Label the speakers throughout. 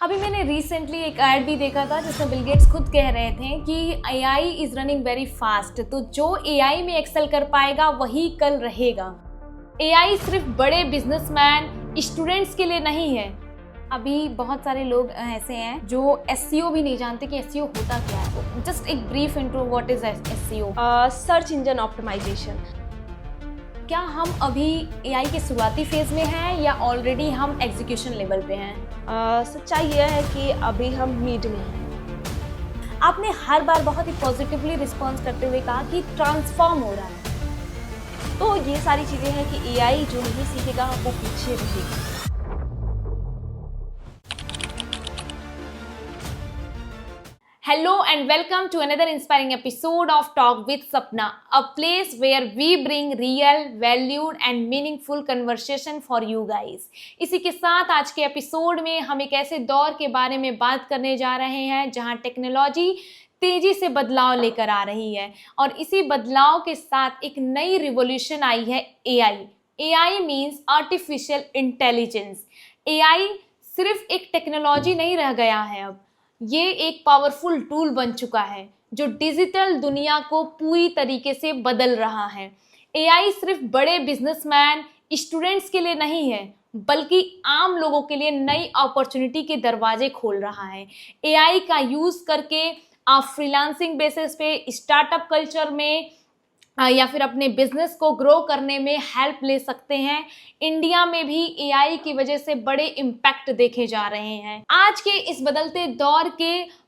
Speaker 1: अभी मैंने रिसेंटली एक ऐड भी देखा था जिसमें बिल गेट्स खुद कह रहे थे कि AI is running very fast, तो जो एआई में एक्सेल कर पाएगा वही कल रहेगा। एआई सिर्फ बड़े बिजनेसमैन, स्टूडेंट्स के लिए नहीं है। अभी बहुत सारे लोग ऐसे हैं जो एसईओ भी नहीं जानते कि एसईओ होता क्या है। जस्ट एक brief intro, what is SEO?
Speaker 2: Search engine optimization.
Speaker 1: क्या हम अभी एआई के शुरुआती फेज में हैं या ऑलरेडी हम एग्जीक्यूशन लेवल पे हैं?
Speaker 2: सच्चाई यह है कि अभी हम मिड में हैं।
Speaker 1: आपने हर बार बहुत ही पॉजिटिवली रिस्पॉन्स करते हुए कहा कि ट्रांसफॉर्म हो रहा है।
Speaker 2: तो ये सारी चीज़ें हैं कि एआई जो नहीं सीखेगा वो पीछे रहेगा।
Speaker 1: Hello and welcome to another inspiring episode of Talk with Sapna, a place where we bring real, valued and meaningful conversation for you guys. इसी के साथ आज के एपिसोड में हम एक ऐसे दौर के बारे में बात करने जा रहे हैं जहां टेक्नोलॉजी तेजी से बदलाव लेकर आ रही है और इसी बदलाव के साथ एक नई रिवॉल्यूशन आई है AI. AI means artificial intelligence. AI सिर्फ एक टेक्नोलॉजी नहीं रह गया है, अब ये एक पावरफुल टूल बन चुका है जो डिजिटल दुनिया को पूरी तरीके से बदल रहा है। एआई सिर्फ बड़े बिजनेसमैन, स्टूडेंट्स के लिए नहीं है, बल्कि आम लोगों के लिए नई अपॉर्चुनिटी के दरवाजे खोल रहा है। एआई का यूज़ करके आप फ्रीलांसिंग बेसिस पे, स्टार्टअप कल्चर में या फिर अपने बिजनेस को ग्रो करने में हेल्प ले सकते हैं। इंडिया में भी एआई की वजह से बड़े इम्पैक्ट देखे जा रहे हैं। आज के इस बदलते दौर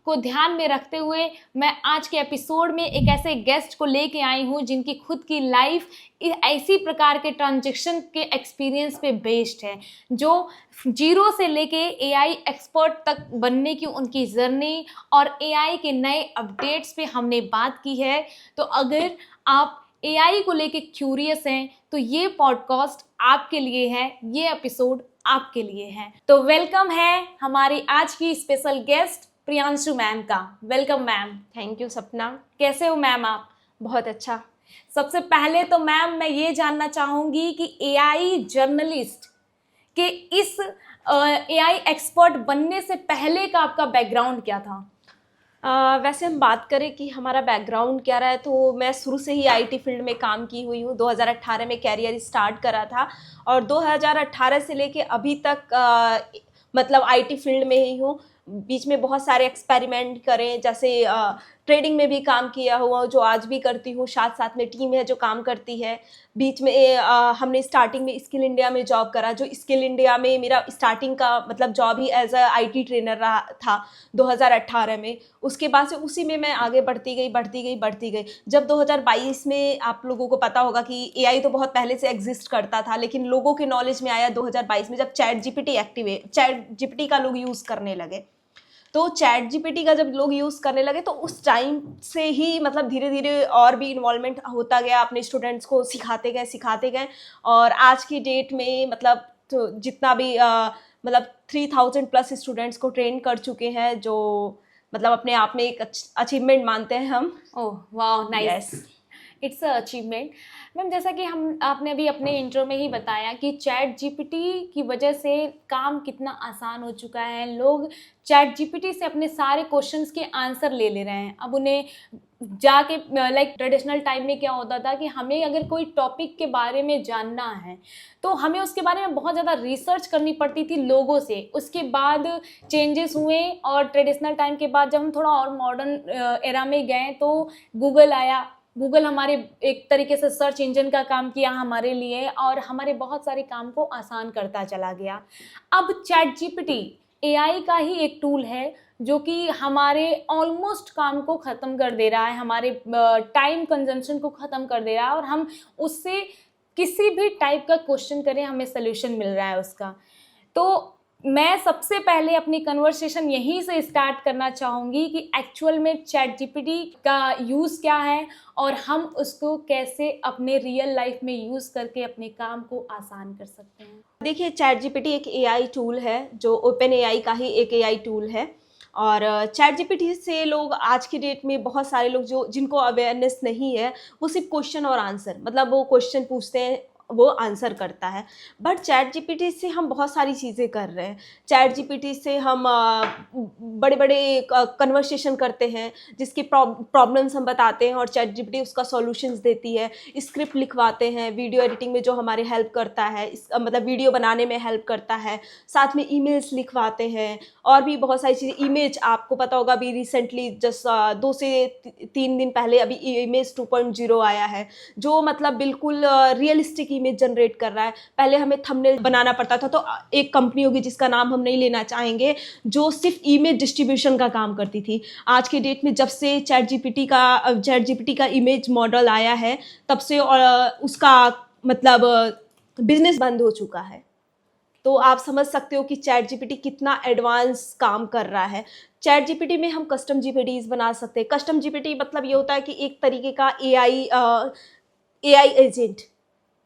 Speaker 1: को ध्यान में रखते हुए मैं आज के एपिसोड में एक ऐसे गेस्ट को लेके आई हूँ जिनकी खुद की लाइफ ऐसी प्रकार के ट्रांजैक्शन के एक्सपीरियंस पे बेस्ड है, जो जीरो से लेके एआई एक्सपर्ट तक बनने की उनकी जर्नी और एआई के नए अपडेट्स पे हमने बात की है। तो अगर आप एआई को लेके क्यूरियस हैं तो ये पॉडकास्ट आपके लिए है, ये एपिसोड आपके लिए है। तो वेलकम है हमारी आज की स्पेशल गेस्ट प्रियांशु मैम का। Welcome ma'am.
Speaker 2: थैंक यू सपना।
Speaker 1: कैसे हो मैम आप?
Speaker 2: बहुत अच्छा।
Speaker 1: सबसे पहले तो मैम मैं ये जानना चाहूँगी कि एआई जर्नलिस्ट के इस एआई एक्सपर्ट बनने से पहले का आपका बैकग्राउंड क्या था?
Speaker 2: वैसे हम बात करें कि हमारा बैकग्राउंड क्या रहा है, तो मैं शुरू से ही आईटी फील्ड में काम की हुई हूँ। 2018 में कैरियर स्टार्ट करा था और 2018 से लेके अभी तक मतलब आईटी फील्ड में ही हूँ। बीच में बहुत सारे एक्सपेरिमेंट करें, जैसे ट्रेडिंग में भी काम किया हुआ जो आज भी करती हूँ। साथ में टीम है जो काम करती है। बीच में हमने स्टार्टिंग में स्किल इंडिया में जॉब करा, जो स्किल इंडिया में मेरा स्टार्टिंग का मतलब जॉब ही एज अ आईटी ट्रेनर रहा था 2018 में। उसके बाद से उसी में मैं आगे बढ़ती गई। जब 2022 में आप लोगों को पता होगा कि एआई तो बहुत पहले से एग्जिस्ट करता था, लेकिन लोगों के नॉलेज में आया 2022 में जब चैट जीपीटी का लोग यूज़ करने लगे। तो चैट जीपीटी का जब लोग यूज़ करने लगे तो उस टाइम से ही मतलब धीरे धीरे और भी इन्वॉल्वमेंट होता गया, अपने स्टूडेंट्स को सिखाते गए और आज की डेट में मतलब तो जितना भी मतलब 3000 प्लस स्टूडेंट्स को ट्रेन कर चुके हैं, जो मतलब अपने आप में एक अचीवमेंट मानते हैं हम।
Speaker 1: ओह वाह, nice, it's a achievement. Ma'am जैसा कि आपने अभी अपने इंट्रो में ही बताया कि चैट जीपीटी की वजह से काम कितना आसान हो चुका है। लोग चैट जीपीटी से अपने सारे क्वेश्चंस के आंसर ले रहे हैं। अब उन्हें जाके लाइक ट्रेडिशनल टाइम में क्या होता था कि हमें अगर कोई टॉपिक के बारे में जानना है तो हमें उसके बारे में बहुत ज़्यादा रिसर्च करनी पड़ती थी लोगों से। उसके बाद चेंजेस हुए और ट्रेडिशनल टाइम के बाद जब हम थोड़ा और मॉडर्न एरा में गए तो गूगल आया। गूगल हमारे एक तरीके से सर्च इंजन का काम किया हमारे लिए और हमारे बहुत सारे काम को आसान करता चला गया। अब चैट जीपीटी एआई का ही एक टूल है जो कि हमारे ऑलमोस्ट काम को ख़त्म कर दे रहा है, हमारे टाइम कंजम्पशन को ख़त्म कर दे रहा है और हम उससे किसी भी टाइप का क्वेश्चन करें हमें सोल्यूशन मिल रहा है उसका। तो मैं सबसे पहले अपनी कन्वर्सेशन यहीं से स्टार्ट करना चाहूँगी कि एक्चुअल में चैट जीपीटी का यूज़ क्या है और हम उसको कैसे अपने रियल लाइफ में यूज़ करके अपने काम को आसान कर सकते हैं।
Speaker 2: देखिए, चैट जीपीटी एक एआई टूल है जो ओपन एआई का ही एक एआई टूल है और चैट जीपीटी से लोग आज की डेट में बहुत सारे लोग जिनको अवेयरनेस नहीं है वो सिर्फ क्वेश्चन और आंसर मतलब वो क्वेश्चन पूछते हैं वो आंसर करता है। बट चैट जीपीटी से हम बहुत सारी चीज़ें कर रहे हैं। चैट जीपीटी से हम बड़े बड़े कन्वर्सेशन करते हैं, जिसकी प्रॉब्लम्स हम बताते हैं और चैट जीपीटी उसका सॉल्यूशंस देती है। स्क्रिप्ट लिखवाते हैं, वीडियो एडिटिंग में जो हमारे हेल्प करता है, मतलब वीडियो बनाने में हेल्प करता है। साथ में ईमेल्स लिखवाते हैं और भी बहुत सारी चीज़ें। इमेज, आपको पता होगा अभी रिसेंटली जस्ट 2 से 3 दिन पहले अभी इमेज 2.0 आया है, जो मतलब बिल्कुल रियलिस्टिक इमेज जनरेट कर रहा है। पहले हमें थंबनेल बनाना पड़ता था, तो एक कंपनी होगी जिसका नाम हम नहीं लेना चाहेंगे, जो सिर्फ इमेज डिस्ट्रीब्यूशन का काम करती थी। आज के डेट में जब से चैट जीपीटी का इमेज मॉडल आया है, तब से उसका मतलब बिजनेस बंद हो चुका है। तो आप समझ सकते हो कि चैट जीपीटी कितना एडवांस काम कर रहा है। चैट जीपीटी में हम कस्टम जीपीटीज बना सकते हैं। कस्टम जीपीटी मतलब ये होता है कि एक तरीके का एआई एजेंट,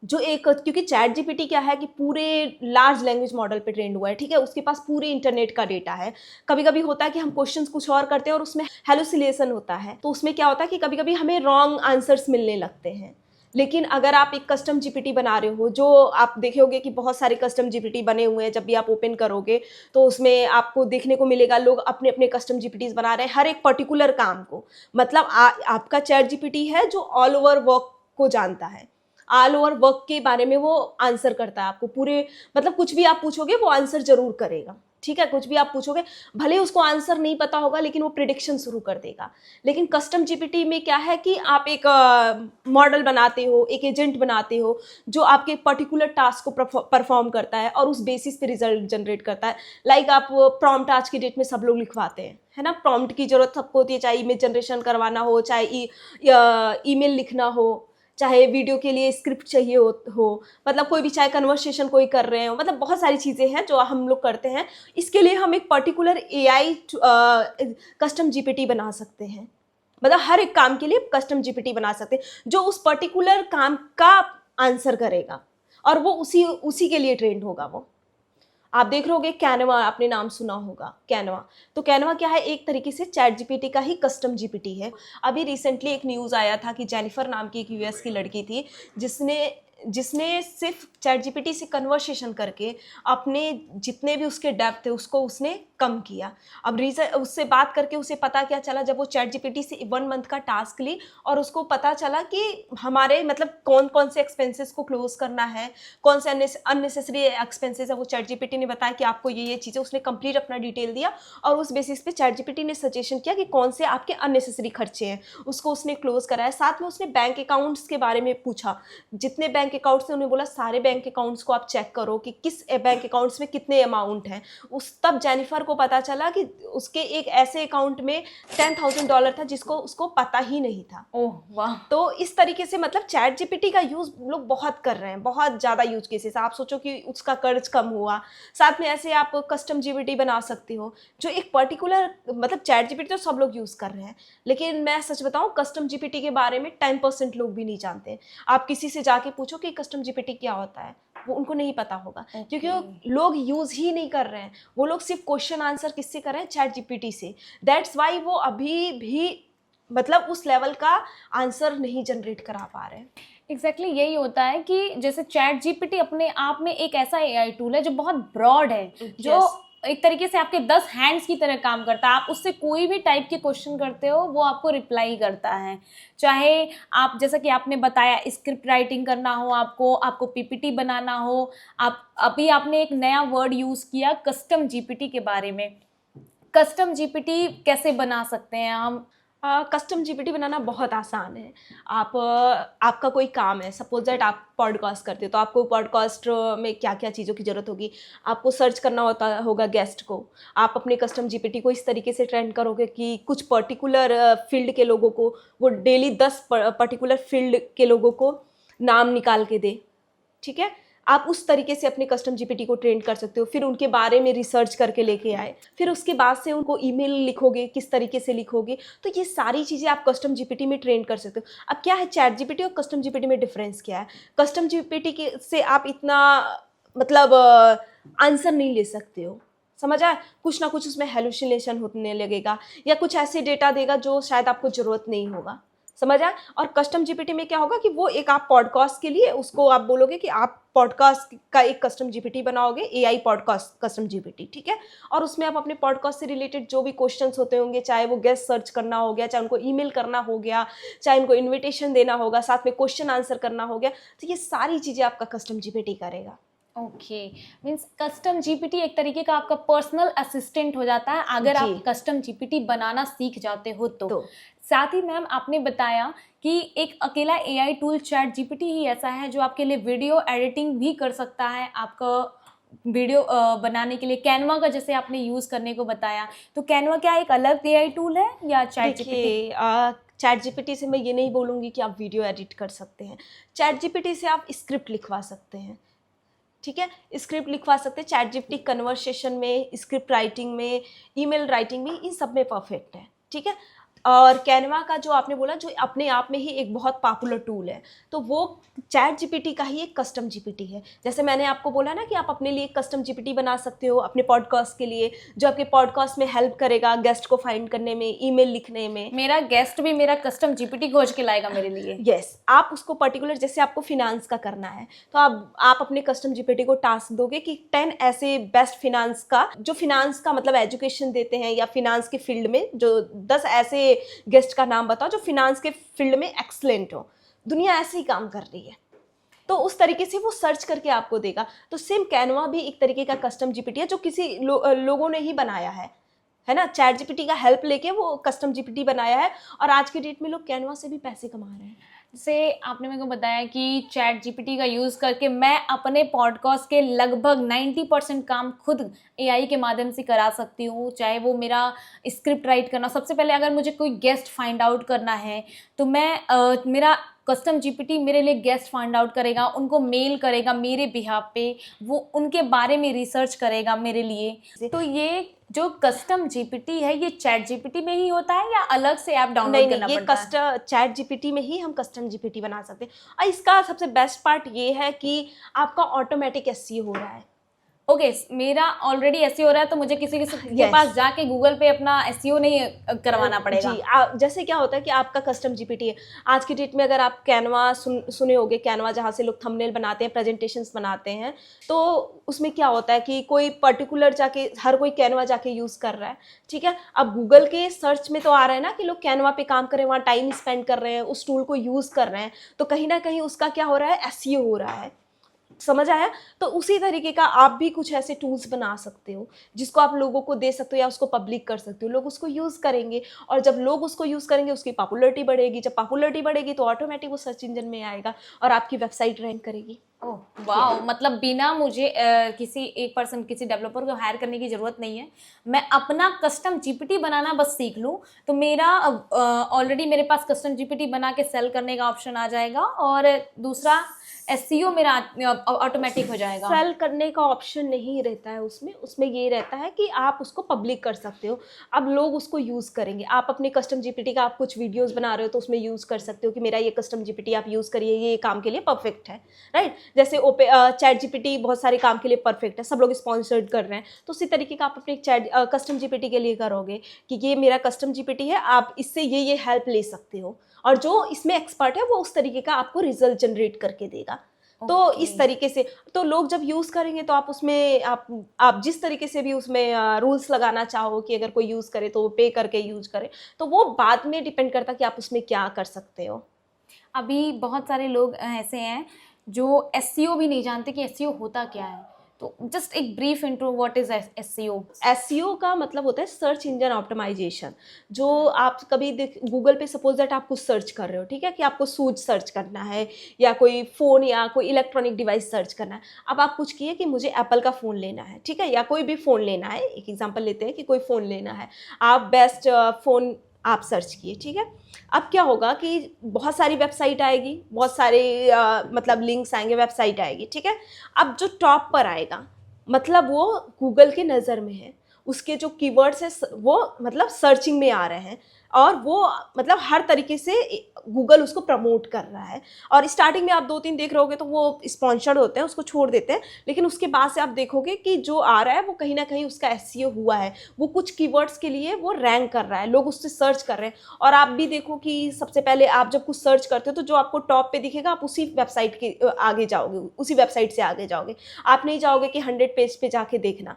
Speaker 2: जो एक, क्योंकि चैट जीपीटी क्या है कि पूरे लार्ज लैंग्वेज मॉडल पे ट्रेंड हुआ है, ठीक है, उसके पास पूरे इंटरनेट का डेटा है। कभी कभी होता है कि हम क्वेश्चंस कुछ और करते हैं और उसमें हेलुसिनेशन होता है, तो उसमें क्या होता है कि कभी कभी हमें रॉन्ग आंसर्स मिलने लगते हैं। लेकिन अगर आप एक कस्टम जीपीटी बना रहे हो, जो आप देखोगे कि बहुत सारे कस्टम जीपीटी बने हुए हैं, जब भी आप ओपन करोगे तो उसमें आपको देखने को मिलेगा लोग अपने अपने कस्टम जीपीटीज बना रहे हैं हर एक पर्टिकुलर काम को। मतलब आपका चैट जीपीटी है जो ऑल ओवर वर्क को जानता है, ऑल ओवर वर्क के बारे में वो आंसर करता है आपको पूरे, मतलब कुछ भी आप पूछोगे वो आंसर जरूर करेगा, ठीक है। कुछ भी आप पूछोगे, भले उसको आंसर नहीं पता होगा, लेकिन वो प्रिडिक्शन शुरू कर देगा। लेकिन कस्टम जीपीटी में क्या है कि आप एक मॉडल बनाते हो, एक एजेंट बनाते हो, जो आपके पर्टिकुलर टास्क को परफॉर्म करता है और उस बेसिस पे रिजल्ट जनरेट करता है। लाइक आप प्रॉम्प्ट आज की डेट में सब लोग लिखवाते हैं, है ना। प्रॉम्प्ट की जरूरत सबको होती है, चाहे इमेज जनरेशन करवाना हो, चाहे ईमेल लिखना हो, चाहे वीडियो के लिए स्क्रिप्ट चाहिए हो, मतलब कोई भी, चाहे कन्वर्सेशन कोई कर रहे हो, मतलब बहुत सारी चीज़ें हैं जो हम लोग करते हैं। इसके लिए हम एक पर्टिकुलर एआई कस्टम जीपीटी बना सकते हैं। मतलब हर एक काम के लिए कस्टम जीपीटी बना सकते हैं जो उस पर्टिकुलर काम का आंसर करेगा और वो उसी के लिए ट्रेंड होगा। वो आप देख रहे होगे कैनवा, आपने नाम सुना होगा कैनवा। तो कैनवा क्या है, एक तरीके से चैट जीपीटी का ही कस्टम जीपीटी है। अभी रिसेंटली एक न्यूज़ आया था कि जेनिफर नाम की एक यूएस की लड़की थी, जिसने सिर्फ चैट जीपीटी से कन्वर्सेशन करके अपने जितने भी उसके डेप्थ थे उसको उसने कम किया। अब रीजन उससे बात करके उसे पता क्या चला, जब वो चैट जीपीटी से 1 मंथ का टास्क ली और उसको पता चला कि हमारे मतलब कौन कौन से एक्सपेंसेस को क्लोज करना है, कौन से अननेसेसरी एक्सपेंसेस है, वो चैट जीपीटी ने बताया कि आपको ये चीज़ें, उसने कंप्लीट अपना डिटेल दिया और उस बेसिस पे चैट जीपीटी ने सजेशन किया कि कौन से आपके अननेसेसरी खर्चे हैं, उसको उसने क्लोज कराया। साथ में उसने बैंक अकाउंट्स के बारे में पूछा, जितने बैंक अकाउंट्स ने, उन्हें बोला सारे बैंक अकाउंट्स को आप चेक करो कि किस बैंक अकाउंट्स में कितने अमाउंट हैं। तब जेनिफर को पता चला कि उसके एक ऐसे अकाउंट में $10,000 था जिसको उसको पता ही नहीं था।
Speaker 1: ओह वाह।
Speaker 2: तो इस तरीके से मतलब चैट जीपीटी का यूज़ लोग बहुत कर रहे हैं, बहुत ज़्यादा यूज केसेस। आप सोचो कि उसका कर्ज कम हुआ। साथ में ऐसे आप कस्टम जीपीटी बना सकते हो जो एक पर्टिकुलर, मतलब चैट जीपीटी तो सब लोग यूज़ कर रहे हैं, लेकिन मैं सच बताऊं कस्टम जीपीटी के बारे में 10% लोग भी नहीं जानते। आप किसी से जाके पूछो कि कस्टम जीपीटी क्या होता है, वो उनको नहीं पता होगा, क्योंकि वो लोग यूज़ ही नहीं कर रहे हैं। वो लोग सिर्फ क्वेश्चन आंसर किससे कर रहे हैं, चैट जीपीटी से। दैट्स वाई वो अभी भी मतलब उस लेवल का आंसर नहीं जनरेट करा पा रहे हैं।
Speaker 1: एग्जैक्टली यही होता है कि जैसे चैट जीपीटी अपने आप में एक ऐसा एआई टूल है जो बहुत ब्रॉड है, जो एक तरीके से आपके 10 हैंड्स की तरह काम करता है। आप उससे कोई भी टाइप के क्वेश्चन करते हो वो आपको रिप्लाई करता है। चाहे आप, जैसा कि आपने बताया, स्क्रिप्ट राइटिंग करना हो, आपको पीपीटी बनाना हो, अभी आपने एक नया वर्ड यूज़ किया कस्टम जीपीटी के बारे में। कस्टम जीपीटी कैसे बना सकते हैं हम?
Speaker 2: कस्टम जीपीटी बनाना बहुत आसान है। आपका कोई काम है, सपोज दैट आप पॉडकास्ट करते हो, तो आपको पॉडकास्ट में क्या क्या चीज़ों की ज़रूरत होगी। आपको सर्च करना होगा गेस्ट को। आप अपने कस्टम जीपीटी को इस तरीके से ट्रेन करोगे कि कुछ पर्टिकुलर फील्ड के लोगों को, वो डेली 10 पर्टिकुलर फील्ड के लोगों को नाम निकाल के दे, ठीक है। आप उस तरीके से अपने कस्टम जीपीटी को ट्रेन कर सकते हो। फिर उनके बारे में रिसर्च करके लेके आए, फिर उसके बाद से उनको ईमेल लिखोगे, किस तरीके से लिखोगे, तो ये सारी चीज़ें आप कस्टम जीपीटी में ट्रेन कर सकते हो। अब क्या है, चैट जीपीटी और कस्टम जीपीटी में डिफरेंस क्या है? कस्टम जीपीटी के से आप इतना मतलब आंसर नहीं ले सकते हो, समझ आए। कुछ ना कुछ उसमें हेलुसिनेशन होने लगेगा या कुछ ऐसे डेटा देगा जो शायद आपको ज़रूरत नहीं होगा, समझ आया। और कस्टम जीपीटी में क्या होगा कि वो एक आप पॉडकास्ट के लिए उसको आप बोलोगे कि आप पॉडकास्ट का एक कस्टम जीपीटी बनाओगे, एआई पॉडकास्ट कस्टम जीपीटी, ठीक है। और उसमें आप अपने पॉडकास्ट से रिलेटेड जो भी क्वेश्चंस होते होंगे, चाहे वो गेस्ट सर्च करना हो गया, चाहे उनको ईमेल करना हो गया, चाहे उनको इन्विटेशन देना होगा, साथ में क्वेश्चन आंसर करना हो गया, तो ये सारी चीज़ें आपका कस्टम जीपीटी करेगा।
Speaker 1: ओके, मीन्स कस्टम जीपीटी एक तरीके का आपका पर्सनल असिस्टेंट हो जाता है अगर
Speaker 2: जी।
Speaker 1: आप कस्टम जीपीटी बनाना सीख जाते हो तो।
Speaker 2: तो
Speaker 1: साथ ही मैम आपने बताया कि एक अकेला एआई टूल चैट जीपीटी ही ऐसा है जो आपके लिए वीडियो एडिटिंग भी कर सकता है, आपका वीडियो बनाने के लिए कैनवा का जैसे आपने यूज़ करने को बताया, तो कैनवा क्या एक अलग एआई टूल है या चैट जीपीटी?
Speaker 2: देखिए, चैट जीपीटी से मैं ये नहीं बोलूँगी कि आप वीडियो एडिट कर सकते हैं। चैट जीपीटी से आप स्क्रिप्ट लिखवा सकते हैं, ठीक है, स्क्रिप्ट लिखवा सकते हैं। चैट जीपीटी कन्वर्सेशन में, स्क्रिप्ट राइटिंग में, ईमेल राइटिंग में, इन सब में परफेक्ट है, ठीक है। और कैनवा का जो आपने बोला, जो अपने आप में ही एक बहुत पॉपुलर टूल है, तो वो चैट जीपीटी का ही एक कस्टम जीपीटी है। जैसे मैंने आपको बोला ना कि आप अपने लिए कस्टम जीपीटी बना सकते हो अपने पॉडकास्ट के लिए, जो आपके पॉडकास्ट में हेल्प करेगा गेस्ट को फाइंड करने में, ईमेल लिखने में।
Speaker 1: मेरा गेस्ट भी मेरा कस्टम जीपीटी खोज के लाएगा मेरे लिए।
Speaker 2: यस, आप उसको पर्टिकुलर, जैसे आपको फिनांस का करना है तो आप अपने कस्टम जीपीटी को टास्क दोगे कि 10 ऐसे बेस्ट फिनांस का, जो फिनांस का मतलब एजुकेशन देते हैं या फिनांस के फील्ड में, जो 10 ऐसे गेस्ट का नाम बताओ जो फिनांस के फील्ड में एक्सलेंट हो। दुनिया ऐसे ही काम कर रही है, तो उस तरीके से वो सर्च करके आपको देगा। तो सेम कैनवा भी एक तरीके का कस्टम जीपीटी है जो किसी लोगों ने ही बनाया है ना। चैट जीपीटी का हेल्प लेके वो कस्टम जीपीटी बनाया है, और आज की डेट में लोग कैनवा से भी पैसे कमा रहे हैं।
Speaker 1: जैसे आपने मेरे को बताया कि चैट जीपीटी का यूज़ करके मैं अपने पॉडकास्ट के लगभग 90% काम खुद एआई के माध्यम से करा सकती हूँ, चाहे वो मेरा स्क्रिप्ट राइट करना। सबसे पहले अगर मुझे कोई गेस्ट फाइंड आउट करना है तो मैं मेरा कस्टम जीपीटी मेरे लिए गेस्ट फाइंड आउट करेगा, उनको मेल करेगा मेरे बिहाफ पे, वो उनके बारे में रिसर्च करेगा मेरे लिए। तो ये जो कस्टम जीपीटी है ये चैट जीपीटी में ही होता है या अलग से ऐप डाउनलोड करना पड़ता है?
Speaker 2: ये चैट जीपीटी में ही हम कस्टम जीपीटी बना सकते हैं। और इसका सबसे बेस्ट पार्ट ये है कि आपका ऑटोमेटिक एसईओ हो रहा है।
Speaker 1: ओके, मेरा ऑलरेडी एसईओ हो रहा है तो मुझे किसी के
Speaker 2: Yes.
Speaker 1: पास जाके गूगल पे अपना एसईओ नहीं करवाना पड़ेगा।
Speaker 2: जी, जैसे क्या होता है कि आपका कस्टम जीपीटी है। आज की डेट में अगर आप कैनवा सुने होंगे, कैनवा जहाँ से लोग थंबनेल बनाते हैं, प्रेजेंटेशंस बनाते हैं, तो उसमें क्या होता है कि कोई पर्टिकुलर जाके हर कोई कैनवा जाके यूज़ कर रहा है, ठीक है। अब गूगल के सर्च में तो आ रहा है ना कि लोग कैनवा पे काम कर रहे हैं, वहाँ टाइम स्पेंड कर रहे हैं, उस टूल को यूज़ कर रहे हैं, तो कहीं ना कहीं उसका क्या हो रहा है, एसईओ हो रहा है। समझ आया। तो उसी तरीके का आप भी कुछ ऐसे टूल्स बना सकते हो जिसको आप लोगों को दे सकते हो या उसको पब्लिक कर सकते हो। लोग उसको यूज़ करेंगे, और जब लोग उसको यूज़ करेंगे उसकी पॉपुलैरिटी बढ़ेगी। जब पॉपुलैरिटी बढ़ेगी तो ऑटोमेटिक वो सर्च इंजन में आएगा और आपकी वेबसाइट रैंक करेगी।
Speaker 1: ओह वाह, मतलब बिना मुझे किसी एक पर्सन, किसी डेवलपर को हायर करने की ज़रूरत नहीं है, मैं अपना कस्टम जीपीटी बनाना बस सीख लूँ तो मेरा ऑलरेडी मेरे पास कस्टम जीपीटी बना के सेल करने का ऑप्शन आ जाएगा, और दूसरा एसईओ मेरा ऑटोमेटिक हो जाएगा।
Speaker 2: सेल करने का ऑप्शन नहीं रहता है उसमें ये रहता है कि आप उसको पब्लिक कर सकते हो। अब लोग उसको यूज़ करेंगे। आप अपने कस्टम जीपीटी का आप कुछ वीडियोस बना रहे हो तो उसमें यूज़ कर सकते हो कि मेरा ये कस्टम जीपीटी आप यूज़ करिए, ये काम के लिए परफेक्ट है, राइट। जैसे चैट जीपीटी बहुत सारे काम के लिए परफेक्ट है, सब लोग स्पॉन्सर्ड कर रहे हैं, तो उसी तरीके का आप अपने कस्टम जीपीटी के लिए करोगे कि ये मेरा कस्टम जीपीटी है, आप इससे ये हेल्प ले सकते हो, और जो इसमें एक्सपर्ट है वो उस तरीके का आपको रिजल्ट जनरेट करके देगा। तो इस तरीके से तो लोग जब यूज़ करेंगे तो आप उसमें आप जिस तरीके से भी उसमें रूल्स लगाना चाहो कि अगर कोई यूज़ करे तो वो पे करके यूज करे, तो वो बाद में डिपेंड करता है कि आप उसमें क्या कर सकते हो।
Speaker 1: अभी बहुत सारे लोग ऐसे हैं जो एसईओ भी नहीं जानते कि एसईओ होता क्या है, तो जस्ट एक brief intro, what is SEO?
Speaker 2: SEO का मतलब होता है सर्च इंजन ऑप्टिमाइजेशन। जो आप कभी गूगल पे सपोज दैट आप कुछ सर्च कर रहे हो, ठीक है, कि आपको शूज सर्च करना है या कोई फ़ोन या कोई इलेक्ट्रॉनिक डिवाइस सर्च करना है। अब आप कुछ किए कि मुझे एप्पल का फ़ोन लेना है, ठीक है, या कोई भी फ़ोन लेना है, एक एग्जांपल लेते हैं कि कोई फ़ोन लेना है, आप बेस्ट फ़ोन आप सर्च किए, ठीक है। अब क्या होगा कि बहुत सारी वेबसाइट आएगी, बहुत सारे मतलब लिंक्स आएंगे, वेबसाइट आएगी, ठीक है। अब जो टॉप पर आएगा मतलब वो गूगल के नज़र में है, उसके जो कीवर्ड्स हैं वो मतलब सर्चिंग में आ रहे हैं, और वो मतलब हर तरीके से गूगल उसको प्रमोट कर रहा है। और स्टार्टिंग में आप 2-3 देख रहे होगे तो वो स्पॉन्सर्ड होते हैं, उसको छोड़ देते हैं, लेकिन उसके बाद से आप देखोगे कि जो आ रहा है वो कहीं ना कहीं उसका एसईओ हुआ है, वो कुछ कीवर्ड्स के लिए वो रैंक कर रहा है, लोग उससे सर्च कर रहे हैं। और आप भी देखो कि सबसे पहले आप जब कुछ सर्च करते हो तो जो आपको टॉप पे दिखेगा आप उसी वेबसाइट के आगे जाओगे, उसी वेबसाइट से आगे जाओगे, आप नहीं जाओगे कि 100 पेज पे जाके देखना,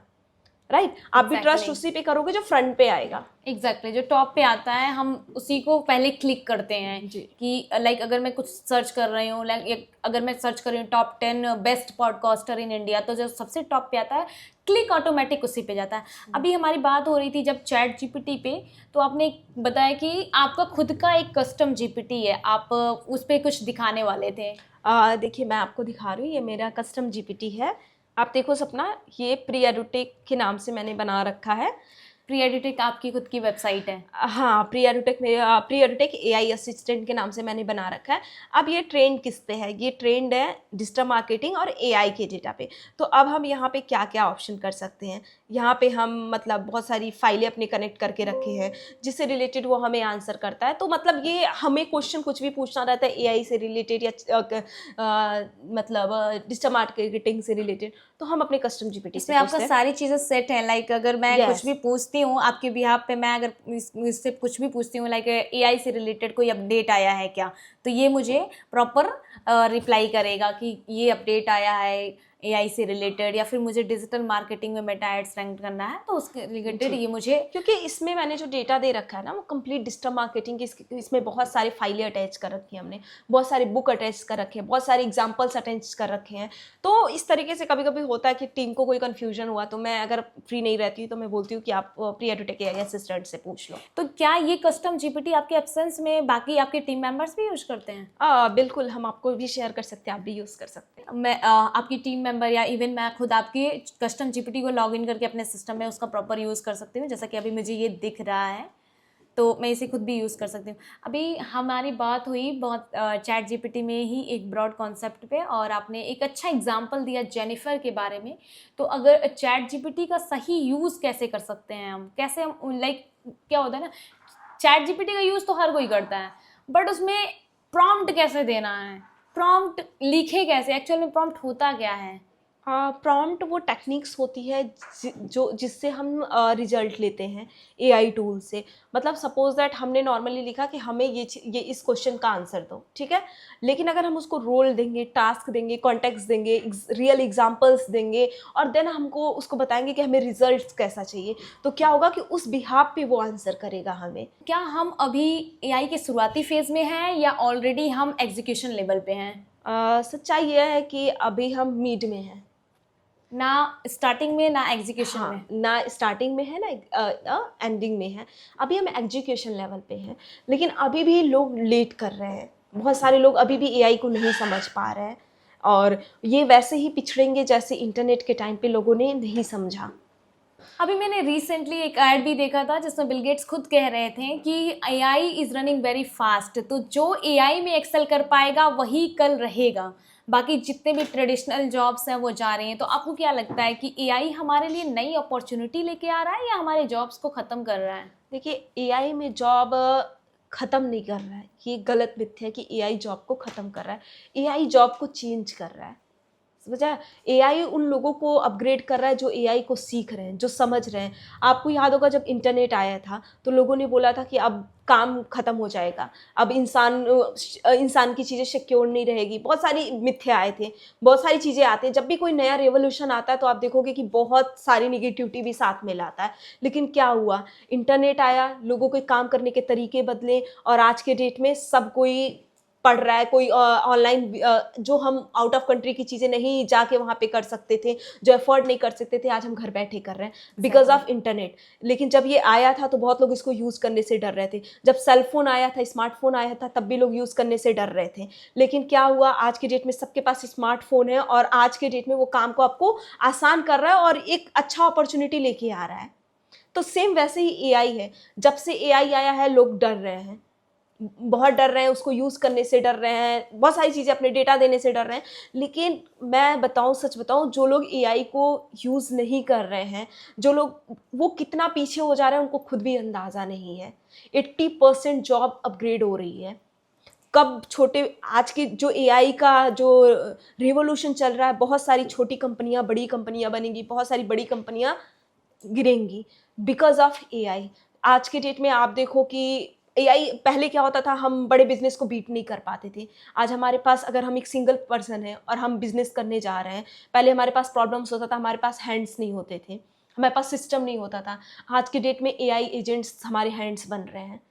Speaker 2: राइट? आप भी ट्रस्ट उसी पे करोगे जो फ्रंट पे आएगा।
Speaker 1: एग्जैक्टली जो टॉप पे आता है हम उसी को पहले क्लिक करते हैं
Speaker 2: जी।
Speaker 1: कि लाइक अगर मैं कुछ सर्च कर रही हूँ, लाइक अगर मैं सर्च कर रही हूँ top 10 best podcaster in India, तो जो सबसे टॉप पे आता है क्लिक ऑटोमेटिक उसी पे जाता है। अभी हमारी बात हो रही थी जब चैट जीपीटी पे, तो आपने बताया कि आपका खुद का एक कस्टम जीपीटी है, आप उस पर कुछ दिखाने वाले थे।
Speaker 2: देखिए मैं आपको दिखा रही हूँ, ये मेरा कस्टम जीपीटी है। आप देखो सपना, ये प्रियरुटेक के नाम से मैंने बना रखा है।
Speaker 1: प्रियडिटेक आपकी खुद की वेबसाइट है?
Speaker 2: हाँ, प्रियरुटेक एआई असिस्टेंट के नाम से मैंने बना रखा है। अब ये ट्रेंड किस पे है? ये ट्रेंड है डिजिटल मार्केटिंग और एआई के डेटा पे। तो अब हम यहाँ पे क्या क्या ऑप्शन कर सकते हैं? यहाँ पे हम मतलब बहुत सारी फाइलें अपने कनेक्ट करके रखे हैं जिससे रिलेटेड वो हमें आंसर करता है। तो मतलब ये हमें क्वेश्चन कुछ भी पूछना रहता है एआई से रिलेटेड या मतलब डिजिटल मार्केटिंग से रिलेटेड, तो हम अपने कस्टम जीपीटी से
Speaker 1: इसमें आपका सारी चीज़ें सेट है। लाइक अगर मैं
Speaker 2: Yes.
Speaker 1: कुछ भी पूछती हूँ आपके बिहाफ पे, मैं अगर इससे कुछ भी पूछती हूँ लाइक एआई से रिलेटेड कोई अपडेट आया है क्या, तो ये मुझे प्रॉपर रिप्लाई करेगा कि ये अपडेट आया है एआई से रिलेटेड, या फिर मुझे डिजिटल मार्केटिंग में मेटा एड्स रैंक करना है तो उसके रिलेटेड ये मुझे,
Speaker 2: क्योंकि इसमें मैंने जो डेटा दे रखा है ना वो कंप्लीट डिजिटल मार्केटिंग की, इसमें बहुत सारी फाइलें अटैच कर रखी हैं हमने, बहुत सारे बुक अटैच कर रखे हैं, बहुत सारे एग्जांपल्स अटैच कर रखे हैं। तो इस तरीके से कभी कभी होता है कि टीम को कोई कन्फ्यूजन हुआ तो मैं अगर फ्री नहीं रहती हूँ तो मैं बोलती हूँ कि आप प्रियरुटेक एआई असिस्टेंट से पूछ लो।
Speaker 1: तो क्या ये कस्टम जीपीटी आपके एब्सेंस में बाकी आपके टीम मेंबर्स भी यूज करते हैं?
Speaker 2: बिल्कुल, हम आपको भी शेयर कर सकते हैं, आप भी यूज़ कर सकते हैं।
Speaker 1: मैं आपकी टीम मेंबर या इवन मैं खुद आपके कस्टम जीपीटी को लॉग इन करके अपने सिस्टम में उसका प्रॉपर यूज़ कर सकती हूँ, जैसा कि अभी मुझे ये दिख रहा है, तो मैं इसे खुद भी यूज़ कर सकती हूँ। अभी हमारी बात हुई बहुत चैट जीपीटी में ही एक ब्रॉड कॉन्सेप्ट पे, और आपने एक अच्छा एग्जांपल दिया जेनिफर के बारे में। तो अगर चैट जीपीटी का सही यूज़ कैसे कर सकते हैं हम, कैसे हम लाइक क्या होता है ना, चैट जीपीटी का यूज़ तो हर कोई करता है, बट उसमें प्रॉम्प्ट कैसे देना है, प्रॉम्प्ट लिखे कैसे, एक्चुअल में प्रॉम्प्ट होता क्या है?
Speaker 2: प्रॉम्प्ट वो टेक्निक्स होती है जो जिससे हम रिजल्ट लेते हैं एआई टूल से। मतलब सपोज दैट हमने नॉर्मली लिखा कि हमें ये इस क्वेश्चन का आंसर दो, ठीक है, लेकिन अगर हम उसको रोल देंगे, टास्क देंगे, कॉन्टेक्स्ट देंगे, रियल एग्जांपल्स देंगे, और देन हमको उसको बताएंगे कि हमें रिजल्ट्स कैसा चाहिए, तो क्या होगा कि उस बिहाफ पे वो आंसर करेगा हमें।
Speaker 1: क्या हम अभी एआई के शुरुआती फेज में हैं या ऑलरेडी हम एग्जीक्यूशन लेवल पे हैं?
Speaker 2: सच्चाई यह है कि अभी हम मिड में हैं,
Speaker 1: ना स्टार्टिंग में ना एग्जीक्यूशन में।
Speaker 2: हाँ, ना स्टार्टिंग में है ना एंडिंग में है, अभी हम एजुकेशन लेवल पे हैं, लेकिन अभी भी लोग लेट कर रहे हैं, बहुत सारे लोग अभी भी एआई को नहीं समझ पा रहे हैं, और ये वैसे ही पिछड़ेंगे जैसे इंटरनेट के टाइम पे लोगों ने नहीं समझा।
Speaker 1: अभी मैंने रिसेंटली एक ऐड भी देखा था जिसमें बिल गेट्स खुद कह रहे थे कि AI is running very fast, तो जो एआई में एक्सेल कर पाएगा वही कल रहेगा, बाकी जितने भी ट्रेडिशनल जॉब्स हैं वो जा रही हैं। तो आपको क्या लगता है कि एआई हमारे लिए नई अपॉर्चुनिटी लेके आ रहा है या हमारे जॉब्स को ख़त्म कर रहा है?
Speaker 2: देखिए, एआई में जॉब ख़त्म नहीं कर रहा है, ये गलत मिथ्या है कि एआई जॉब को ख़त्म कर रहा है। एआई जॉब को चेंज कर रहा है, समझा? एआई उन लोगों को अपग्रेड कर रहा है जो एआई को सीख रहे हैं, जो समझ रहे हैं। आपको याद होगा जब इंटरनेट आया था तो लोगों ने बोला था कि अब काम ख़त्म हो जाएगा, अब इंसान की चीज़ें सिक्योर नहीं रहेगी, बहुत सारी मिथ्या आए थे, बहुत सारी चीज़ें आती हैं। जब भी कोई नया रेवोल्यूशन आता है तो आप देखोगे कि बहुत सारी निगेटिविटी भी साथ में लाता है। लेकिन क्या हुआ, इंटरनेट आया, लोगों के काम करने के तरीके बदले, और आज के डेट में सब कोई पढ़ रहा है, कोई ऑनलाइन जो हम आउट ऑफ कंट्री की चीज़ें नहीं जाके वहाँ पे कर सकते थे, जो अफोर्ड नहीं कर सकते थे, आज हम घर बैठे कर रहे हैं बिकॉज ऑफ इंटरनेट। लेकिन जब ये आया था तो बहुत लोग इसको यूज़ करने से डर रहे थे। जब सेलफोन आया था, स्मार्टफोन आया था, तब भी लोग यूज़ करने से डर रहे थे। लेकिन क्या हुआ, आज के डेट में सबके पास स्मार्टफोन है, और आज के डेट में वो काम को आपको आसान कर रहा है और एक अच्छा अपॉर्चुनिटी लेके आ रहा है। तो सेम वैसे ही एआई है, जब से एआई आया है लोग डर रहे हैं, बहुत डर रहे हैं, उसको यूज़ करने से डर रहे हैं, बहुत सारी चीज़ें, अपने डेटा देने से डर रहे हैं। लेकिन मैं बताऊं, सच बताऊं, जो लोग एआई को यूज़ नहीं कर रहे हैं, जो लोग, वो कितना पीछे हो जा रहे हैं उनको खुद भी अंदाज़ा नहीं है। 80% जॉब अपग्रेड हो रही है। कब छोटे, आज के जो एआई का जो रिवॉल्यूशन चल रहा है, बहुत सारी छोटी कंपनियां बड़ी कंपनियां बनेंगी, बहुत सारी बड़ी कंपनियां गिरेंगी बिकॉज ऑफ एआई। आज के डेट में आप देखो कि एआई, पहले क्या होता था, हम बड़े बिजनेस को बीट नहीं कर पाते थे। आज हमारे पास, अगर हम एक सिंगल पर्सन है और हम बिजनेस करने जा रहे हैं, पहले हमारे पास प्रॉब्लम्स होता था, हमारे पास हैंड्स नहीं होते थे, हमारे पास सिस्टम नहीं होता था। आज के डेट में एआई एजेंट्स हमारे हैंड्स बन रहे हैं।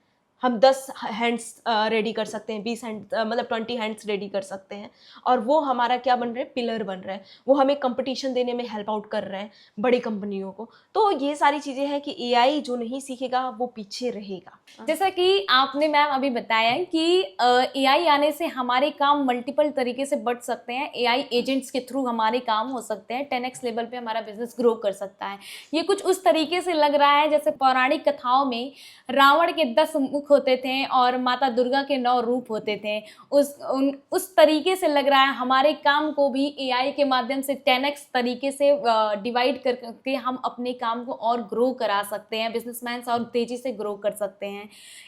Speaker 2: हम 10 हैंड्स रेडी कर सकते हैं, 20 हैंड, मतलब 20 हैंड्स रेडी कर सकते हैं। और वो हमारा क्या बन रहे हैं, पिलर बन रहे हैं। वो हमें कंपटीशन देने में हेल्प आउट कर रहे हैं बड़ी कंपनियों को। तो ये सारी चीज़ें हैं कि एआई जो नहीं सीखेगा वो पीछे रहेगा।
Speaker 1: जैसा कि आपने मैम अभी बताया कि एआई आने से हमारे काम मल्टीपल तरीके से बढ़ सकते हैं, एआई एजेंट्स के थ्रू हमारे काम हो सकते हैं, 10x लेवल पे हमारा बिजनेस ग्रो कर सकता है। ये कुछ उस तरीके से लग रहा है जैसे पौराणिक कथाओं में रावण के 10 मुख होते थे और माता दुर्गा के 9 रूप होते थे। उस तरीके से लग रहा है हमारे काम को भी एआई के माध्यम से 10x तरीके से डिवाइड करके हम अपने काम को और ग्रो करा सकते हैं, बिजनेसमैन और तेजी से ग्रो कर सकते हैं।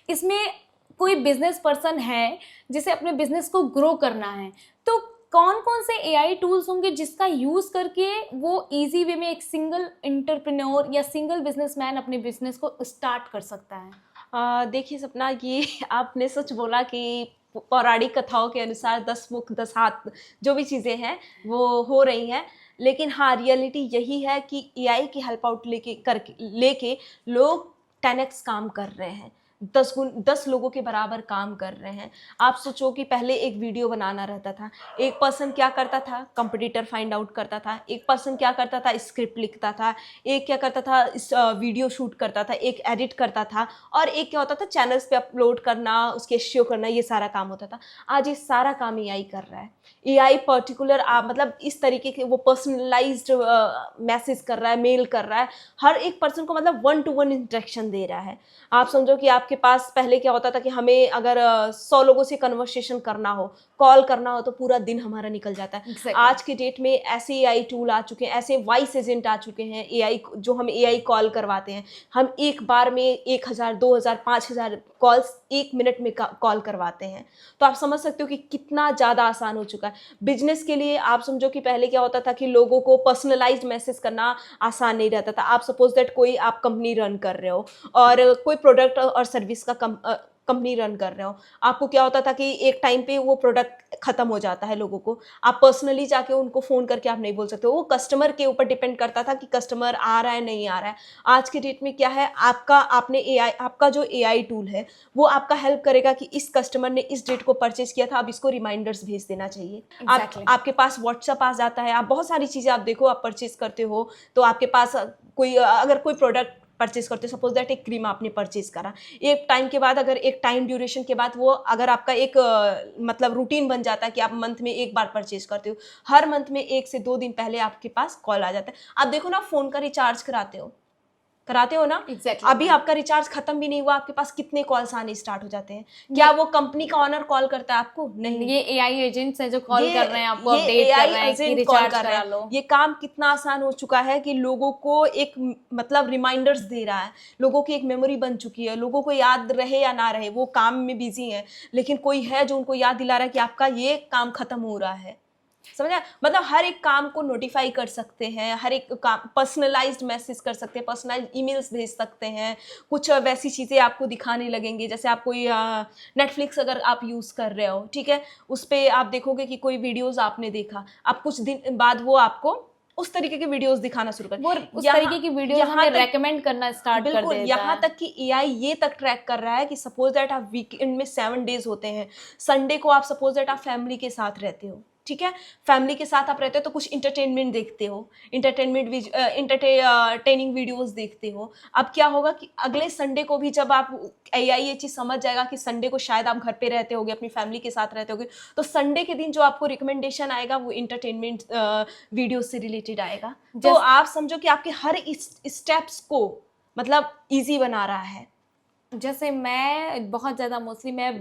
Speaker 1: इसमें कोई बिजनेस पर्सन है जिसे अपने बिजनेस को ग्रो करना है, तो कौन कौन से एआई टूल्स होंगे जिसका यूज करके वो इजी वे में एक सिंगल एंटरप्रेन्योर या सिंगल बिजनेसमैन अपने बिजनेस को स्टार्ट कर सकता है?
Speaker 2: देखिए सपना, ये आपने सच बोला कि पौराणिक कथाओं के अनुसार 10 मुख 10 हाथ जो भी चीज़ें हैं वो हो रही हैं। लेकिन हाँ, रियलिटी यही है कि एआई की हेल्प आउट लेके लोग 10x काम कर रहे हैं, 10 लोगों के बराबर काम कर रहे हैं। आप सोचो कि पहले एक वीडियो बनाना रहता था, एक पर्सन क्या करता था, कंपटीटर फाइंड आउट करता था, एक पर्सन क्या करता था, स्क्रिप्ट लिखता था, एक क्या करता था, इस वीडियो शूट करता था, एक एडिट करता था, और एक क्या होता था, चैनल्स पे अपलोड करना, उसके शो करना, ये सारा काम होता था। आज ये सारा काम एआई कर रहा है। एआई पर्टिकुलर मतलब इस तरीके के वो पर्सनलाइज्ड मैसेज कर रहा है, मेल कर रहा है, हर एक पर्सन को मतलब 1-to-1 इंटरेक्शन दे रहा है। आप समझो कि आपके पास पहले क्या होता था कि हमें अगर 100 लोगों से कन्वर्सेशन करना हो, कॉल करना हो, तो पूरा दिन हमारा निकल जाता है।
Speaker 1: Exactly.
Speaker 2: आज के डेट में ऐसे एआई टूल आ चुके हैं, ऐसे वॉइस एजेंट आ चुके हैं, एआई जो हम एआई कॉल करवाते हैं, हम एक बार में 1000, 2000, 5000 कॉल्स 1 मिनट में कॉल करवाते हैं। तो आप समझ सकते हो कि कितना ज़्यादा आसान हो चुका है बिजनेस के लिए। आप समझो कि पहले क्या होता था कि लोगों को पर्सनलाइज्ड मैसेज करना आसान नहीं रहता था। आप सपोज दैट कोई आप कंपनी रन कर रहे हो और कोई प्रोडक्ट और सर्विस का कंपनी रन कर रहे हो, आपको क्या होता था कि एक टाइम पे वो प्रोडक्ट खत्म हो जाता है, लोगों को आप पर्सनली जाके उनको फ़ोन करके आप नहीं बोल सकते हो, वो कस्टमर के ऊपर डिपेंड करता था कि कस्टमर आ रहा है नहीं आ रहा है। आज के डेट में क्या है, आपका जो एआई टूल है वो आपका हेल्प करेगा कि इस कस्टमर ने इस डेट को परचेज किया था, अब इसको रिमाइंडर्स भेज देना चाहिए।
Speaker 1: Exactly.
Speaker 2: आपके पास व्हाट्सएप आ जाता है, आप बहुत सारी चीज़ें आप देखो, आप परचेज करते हो तो आपके पास अगर कोई प्रोडक्ट परचेज करते हो, सपोज दैट एक क्रीम आपने परचेज करा, एक टाइम के बाद, अगर एक टाइम ड्यूरेशन के बाद वो अगर आपका एक मतलब रूटीन बन जाता है कि आप मंथ में एक बार परचेज करते हो, हर मंथ में 1 से 2 दिन पहले आपके पास कॉल आ जाता है। आप देखो ना, फ़ोन का रिचार्ज कराते हो ना,
Speaker 1: Exactly.
Speaker 2: अभी आपका रिचार्ज खत्म भी नहीं हुआ, आपके पास कितने कॉल्स आने स्टार्ट हो जाते हैं। क्या वो कंपनी का ऑनर कॉल करता है आपको? नहीं,
Speaker 1: ये एआई एजेंट्स हैं जो कॉल कर रहे हैं आपको,
Speaker 2: ये
Speaker 1: अपडेट कर
Speaker 2: AI
Speaker 1: रहे हैं कि
Speaker 2: एजेंट कॉल
Speaker 1: रिचार्ज
Speaker 2: कर रहे
Speaker 1: करा
Speaker 2: हैं।
Speaker 1: लो।
Speaker 2: ये काम कितना आसान हो चुका है कि लोगों को एक मतलब रिमाइंडर्स दे रहा है, लोगों की एक मेमोरी बन चुकी है, लोगों को याद रहे या ना रहे, वो काम में बिजी है, लेकिन कोई है जो उनको याद दिला रहा है कि आपका ये काम खत्म हो रहा है। समझा? मतलब हर एक काम को नोटिफाई कर सकते हैं, हर एक काम पर्सनलाइज्ड मैसेज कर सकते हैं, पर्सनलाइज्ड ईमेल्स भेज सकते हैं, कुछ वैसी चीज़ें आपको दिखाने लगेंगे। जैसे आप कोई नेटफ्लिक्स अगर आप यूज़ कर रहे हो, ठीक है, उस पर आप देखोगे कि कोई वीडियोज़ आपने देखा, आप कुछ दिन बाद वो आपको उस तरीके के वीडियोस दिखाना शुरू कर,
Speaker 1: वो उस तरीके की वीडियोस हमें रेकमेंड करना स्टार्ट कर देता है।
Speaker 2: यहाँ तक कि एआई ये तक ट्रैक कर रहा है कि सपोज दैट आप वीकेंड में 7 डेज होते हैं, संडे को आप सपोज दैट आप फैमिली के साथ रहते हो, ठीक है, फैमिली के साथ आप रहते हो तो कुछ इंटरटेनमेंट देखते हो, इंटरटेनिंग वीडियोस देखते हो। अब क्या होगा कि अगले संडे को भी जब आप एआई ये चीज़ समझ जाएगा कि संडे को शायद आप घर पे रहते होगे, अपनी फैमिली के साथ रहते होगे, तो संडे के दिन जो आपको रिकमेंडेशन आएगा वो इंटरटेनमेंट वीडियो से रिलेटेड आएगा। तो आप समझो कि आपके हर स्टेप्स को मतलब ईजी बना रहा है।
Speaker 1: जैसे मैं बहुत ज़्यादा मोस्टली मैं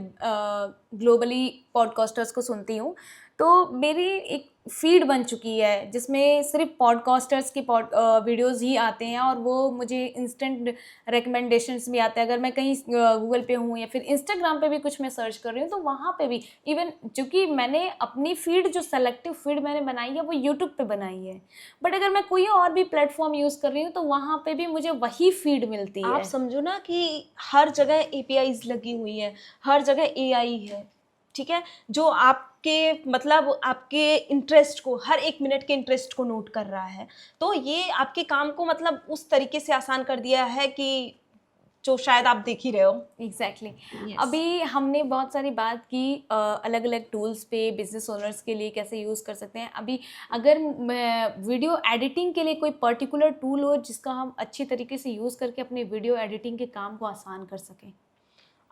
Speaker 1: ग्लोबली पॉडकास्टर्स को सुनती हूँ, तो मेरी एक फीड बन चुकी है जिसमें सिर्फ पॉडकास्टर्स की वीडियोस ही आते हैं, और वो मुझे इंस्टेंट रिकमेंडेशंस भी आते हैं। अगर मैं कहीं गूगल पे हूँ या फिर इंस्टाग्राम पे भी कुछ मैं सर्च कर रही हूँ, तो वहाँ पे भी इवन, क्योंकि मैंने अपनी फीड जो सेलेक्टिव फीड मैंने बनाई है वो यूट्यूब पे बनाई है, बट अगर मैं कोई और भी प्लेटफॉर्म यूज़ कर रही हूँ तो वहाँ पे भी मुझे वही फीड मिलती है।
Speaker 2: आप समझो ना कि हर जगह एपीआईज लगी हुई हैं, हर जगह एआई है, ठीक है, जो आपके मतलब आपके इंटरेस्ट को, हर एक मिनट के इंटरेस्ट को नोट कर रहा है। तो ये आपके काम को मतलब उस तरीके से आसान कर दिया है कि जो शायद आप देख ही रहे हो।
Speaker 1: Exactly
Speaker 2: Yes.
Speaker 1: अभी हमने बहुत सारी बात की अलग अलग टूल्स पे बिजनेस ओनर्स के लिए कैसे यूज़ कर सकते हैं। अभी अगर वीडियो एडिटिंग के लिए कोई पर्टिकुलर टूल हो जिसका हम अच्छी तरीके से यूज़ करके अपने वीडियो एडिटिंग के काम को आसान कर सकें।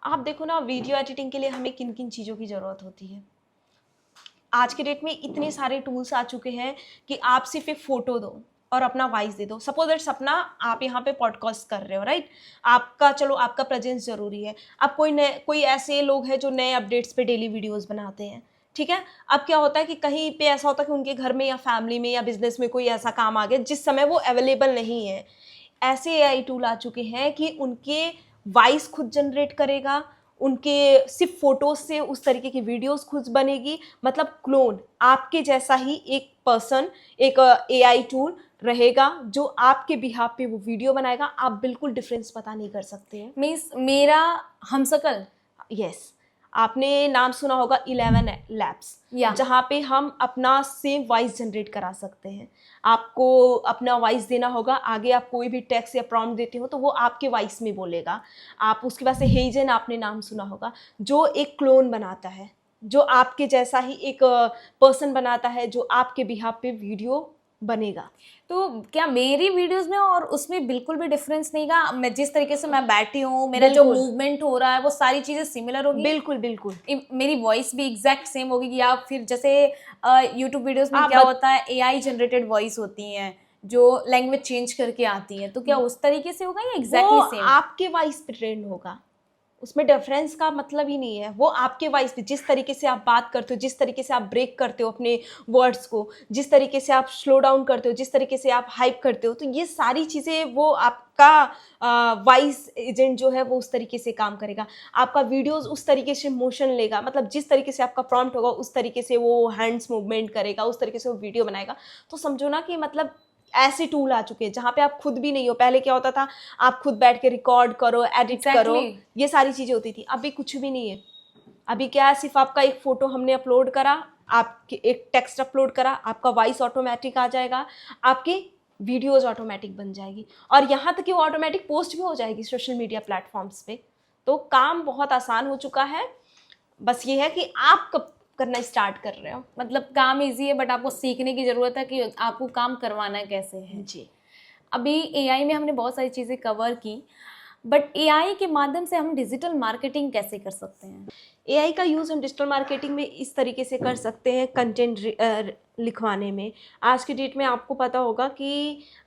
Speaker 2: आप देखो ना, वीडियो एडिटिंग के लिए हमें किन किन चीज़ों की ज़रूरत होती है। आज के डेट में इतने सारे टूल्स आ चुके हैं कि आप सिर्फ एक फ़ोटो दो और अपना वॉइस दे दो। सपोज दैट सपना, आप यहाँ पे पॉडकास्ट कर रहे हो, राइट, आपका चलो आपका प्रेजेंस ज़रूरी है। अब कोई ऐसे लोग हैं जो नए अपडेट्स पे डेली वीडियोस बनाते हैं, ठीक है। अब क्या होता है कि कहीं पे ऐसा होता है कि उनके घर में या फैमिली में या बिजनेस में कोई ऐसा काम आ गया जिस समय वो अवेलेबल नहीं है। ऐसे एआई टूल आ चुके हैं कि उनके वॉइस खुद जनरेट करेगा, उनके सिर्फ फोटोज से उस तरीके की वीडियोस खुद बनेगी, मतलब क्लोन आपके जैसा ही एक पर्सन, एक एआई टूल रहेगा जो आपके बिहाफ पे वो वीडियो बनाएगा। आप बिल्कुल डिफरेंस पता नहीं कर सकते हैं।
Speaker 1: मीन्स मेरा हमशक्ल।
Speaker 2: यस, आपने नाम सुना होगा 11 लैब्स,
Speaker 1: या
Speaker 2: जहाँ पे हम अपना सेम वॉइस जनरेट करा सकते हैं। आपको अपना वॉइस देना होगा, आगे आप कोई भी टेक्स्ट या प्रॉम्प्ट देते हो तो वो आपके वॉइस में बोलेगा। आप उसके बाद से हेजन आपने नाम सुना होगा, जो एक क्लोन बनाता है, जो आपके जैसा ही एक पर्सन बनाता है, जो आपके बिहाफ पे वीडियो बनेगा।
Speaker 1: तो क्या मेरी वीडियोस में और उसमें बिल्कुल भी डिफरेंस नहीं का? मैं जिस तरीके से मैं बैठी हूँ, मेरा जो
Speaker 2: बिल्कुल।
Speaker 1: मूवमेंट हो रहा है, वो सारी चीजें सिमिलर होगी?
Speaker 2: बिल्कुल बिल्कुल।
Speaker 1: मेरी वॉइस भी एग्जैक्ट सेम होगी? या फिर जैसे यूट्यूब वीडियोस में
Speaker 2: आप
Speaker 1: क्या होता है, एआई जनरेटेड वॉइस होती हैं जो लैंग्वेज चेंज करके आती हैं, तो क्या उस तरीके से होगा या एग्जैक्टली
Speaker 2: वो
Speaker 1: सेम?
Speaker 2: आपके वॉइस पे ट्रेंड होगा, उसमें डिफरेंस का मतलब ही नहीं है। वो आपके वॉइस पे, जिस तरीके से आप बात करते हो, जिस तरीके से आप ब्रेक करते हो अपने वर्ड्स को, जिस तरीके से आप स्लो डाउन करते हो, जिस तरीके से आप हाइप करते हो, तो ये सारी चीज़ें वो आपका वॉइस एजेंट जो है वो उस तरीके से काम करेगा। आपका वीडियोस उस तरीके से मोशन लेगा, मतलब जिस तरीके से आपका प्रॉम्प्ट होगा उस तरीके से वो हैंड्स मूवमेंट करेगा, उस तरीके से वो वीडियो बनाएगा। तो समझो ना कि मतलब ऐसे टूल आ चुके हैं जहाँ पे आप खुद भी नहीं हो। पहले क्या होता था, आप खुद बैठ के रिकॉर्ड करो, एडिट करो, ये सारी चीज़ें होती थी। अभी कुछ भी नहीं है। अभी क्या है, सिर्फ आपका एक फ़ोटो हमने अपलोड करा, आपके एक टेक्स्ट अपलोड करा, आपका वॉइस ऑटोमेटिक आ जाएगा, आपकी वीडियोज़ ऑटोमेटिक बन जाएगी, और यहाँ तक कि वो ऑटोमेटिक पोस्ट भी हो जाएगी सोशल मीडिया प्लेटफॉर्म्स पे। तो काम बहुत आसान हो चुका है, बस ये है कि आप कब करना स्टार्ट कर रहे हो।
Speaker 1: मतलब काम इजी है, बट आपको सीखने की जरूरत है कि आपको काम करवाना कैसे है।
Speaker 2: जी।
Speaker 1: अभी एआई में हमने बहुत सारी चीज़ें कवर की, बट एआई के माध्यम से हम डिजिटल मार्केटिंग कैसे कर सकते हैं?
Speaker 2: एआई का यूज़ हम डिजिटल मार्केटिंग में इस तरीके से कर सकते हैं, कंटेंट लिखवाने में। आज की डेट में आपको पता होगा कि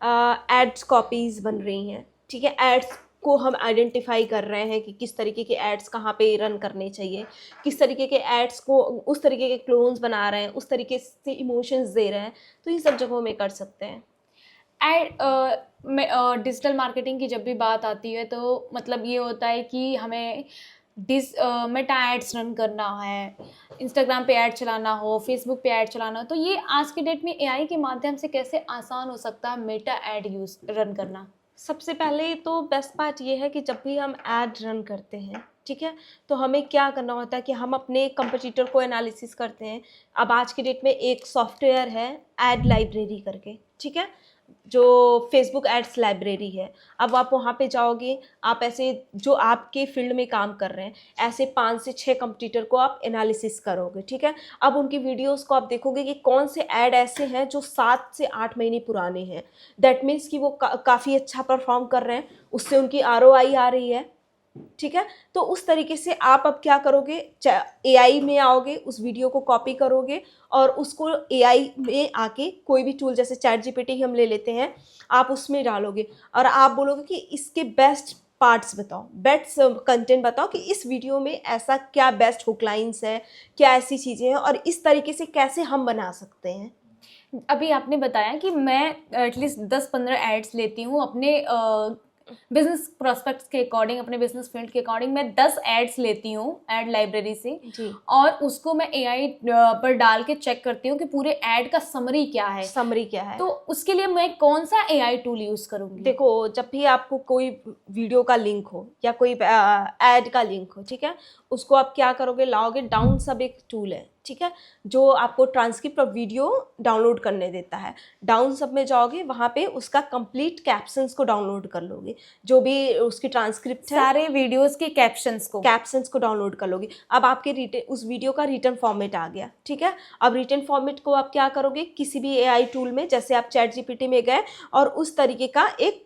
Speaker 2: एड्स कॉपीज़ बन रही हैं, ठीक है। एड्स को हम आइडेंटिफाई कर रहे हैं कि किस तरीके के एड्स कहाँ पे रन करने चाहिए, किस तरीके के एड्स को उस तरीके के क्लोन्स बना रहे हैं, उस तरीके से इमोशंस दे रहे हैं। तो इन सब जगहों में कर सकते हैं।
Speaker 1: डिजिटल मार्केटिंग की जब भी बात आती है तो मतलब ये होता है कि हमें मेटा एड्स रन करना है, इंस्टाग्राम पे ऐड चलाना हो, फेसबुक पे ऐड चलाना हो, तो ये आज के डेट में एआई के माध्यम से कैसे आसान हो सकता है मेटा ऐड यूज रन करना?
Speaker 2: सबसे पहले तो बेस्ट पार्ट ये है कि जब भी हम ऐड रन करते हैं, ठीक है, तो हमें क्या करना होता है कि हम अपने कंपटीटर को एनालिसिस करते हैं। अब आज की डेट में एक सॉफ्टवेयर है ऐड लाइब्रेरी करके, ठीक है, जो फेसबुक एड्स लाइब्रेरी है। अब आप वहाँ पे जाओगे, आप ऐसे जो आपके फील्ड में काम कर रहे हैं, ऐसे 5 से 6 कंपटीटर को आप एनालिसिस करोगे, ठीक है। अब उनकी वीडियोस को आप देखोगे कि कौन से ऐड ऐसे हैं जो 7 से 8 महीने पुराने हैं। दैट मीन्स कि वो काफ़ी अच्छा परफॉर्म कर रहे हैं, उससे उनकी आरओआई आ रही है, ठीक है। तो उस तरीके से आप अब क्या करोगे, एआई में आओगे, उस वीडियो को कॉपी करोगे और उसको एआई में आके कोई भी टूल जैसे चैट जीपीटी हम ले लेते हैं, आप उसमें डालोगे और आप बोलोगे कि इसके बेस्ट पार्ट्स बताओ, बेस्ट कंटेंट बताओ कि इस वीडियो में ऐसा क्या बेस्ट हुक लाइन्स है, क्या ऐसी चीज़ें हैं और इस तरीके से कैसे हम बना सकते हैं।
Speaker 1: अभी आपने बताया कि मैं एटलीस्ट 10-15 एड्स लेती हूँ अपने बिजनेस प्रोस्पेक्ट्स के अकॉर्डिंग, अपने बिजनेस फील्ड के अकॉर्डिंग मैं 10 एड्स लेती हूँ एड लाइब्रेरी से
Speaker 2: जी।
Speaker 1: और उसको मैं एआई पर डाल के चेक करती हूँ कि पूरे एड का समरी क्या है।
Speaker 2: समरी क्या है,
Speaker 1: तो उसके लिए मैं कौन सा एआई टूल यूज करूँगी?
Speaker 2: देखो जब भी आपको कोई वीडियो का लिंक हो या कोई एड का लिंक हो, ठीक है, उसको आप क्या करोगे, लाओगे, डाउन सब एक टूल है, ठीक है, जो आपको ट्रांसक्रिप्ट और वीडियो डाउनलोड करने देता है। डाउन सब में जाओगे, वहाँ पे उसका कंप्लीट कैप्शंस को डाउनलोड कर लोगे, जो भी उसकी ट्रांसक्रिप्ट है,
Speaker 1: सारे वीडियोस के कैप्शंस को
Speaker 2: डाउनलोड कर लोगे। अब आपके उस वीडियो का रिटन फॉर्मेट आ गया, ठीक है। अब रिटन फॉर्मेट को आप क्या करोगे, किसी भी एआई टूल में, जैसे आप चैट जीपीटी में गए और उस तरीके का एक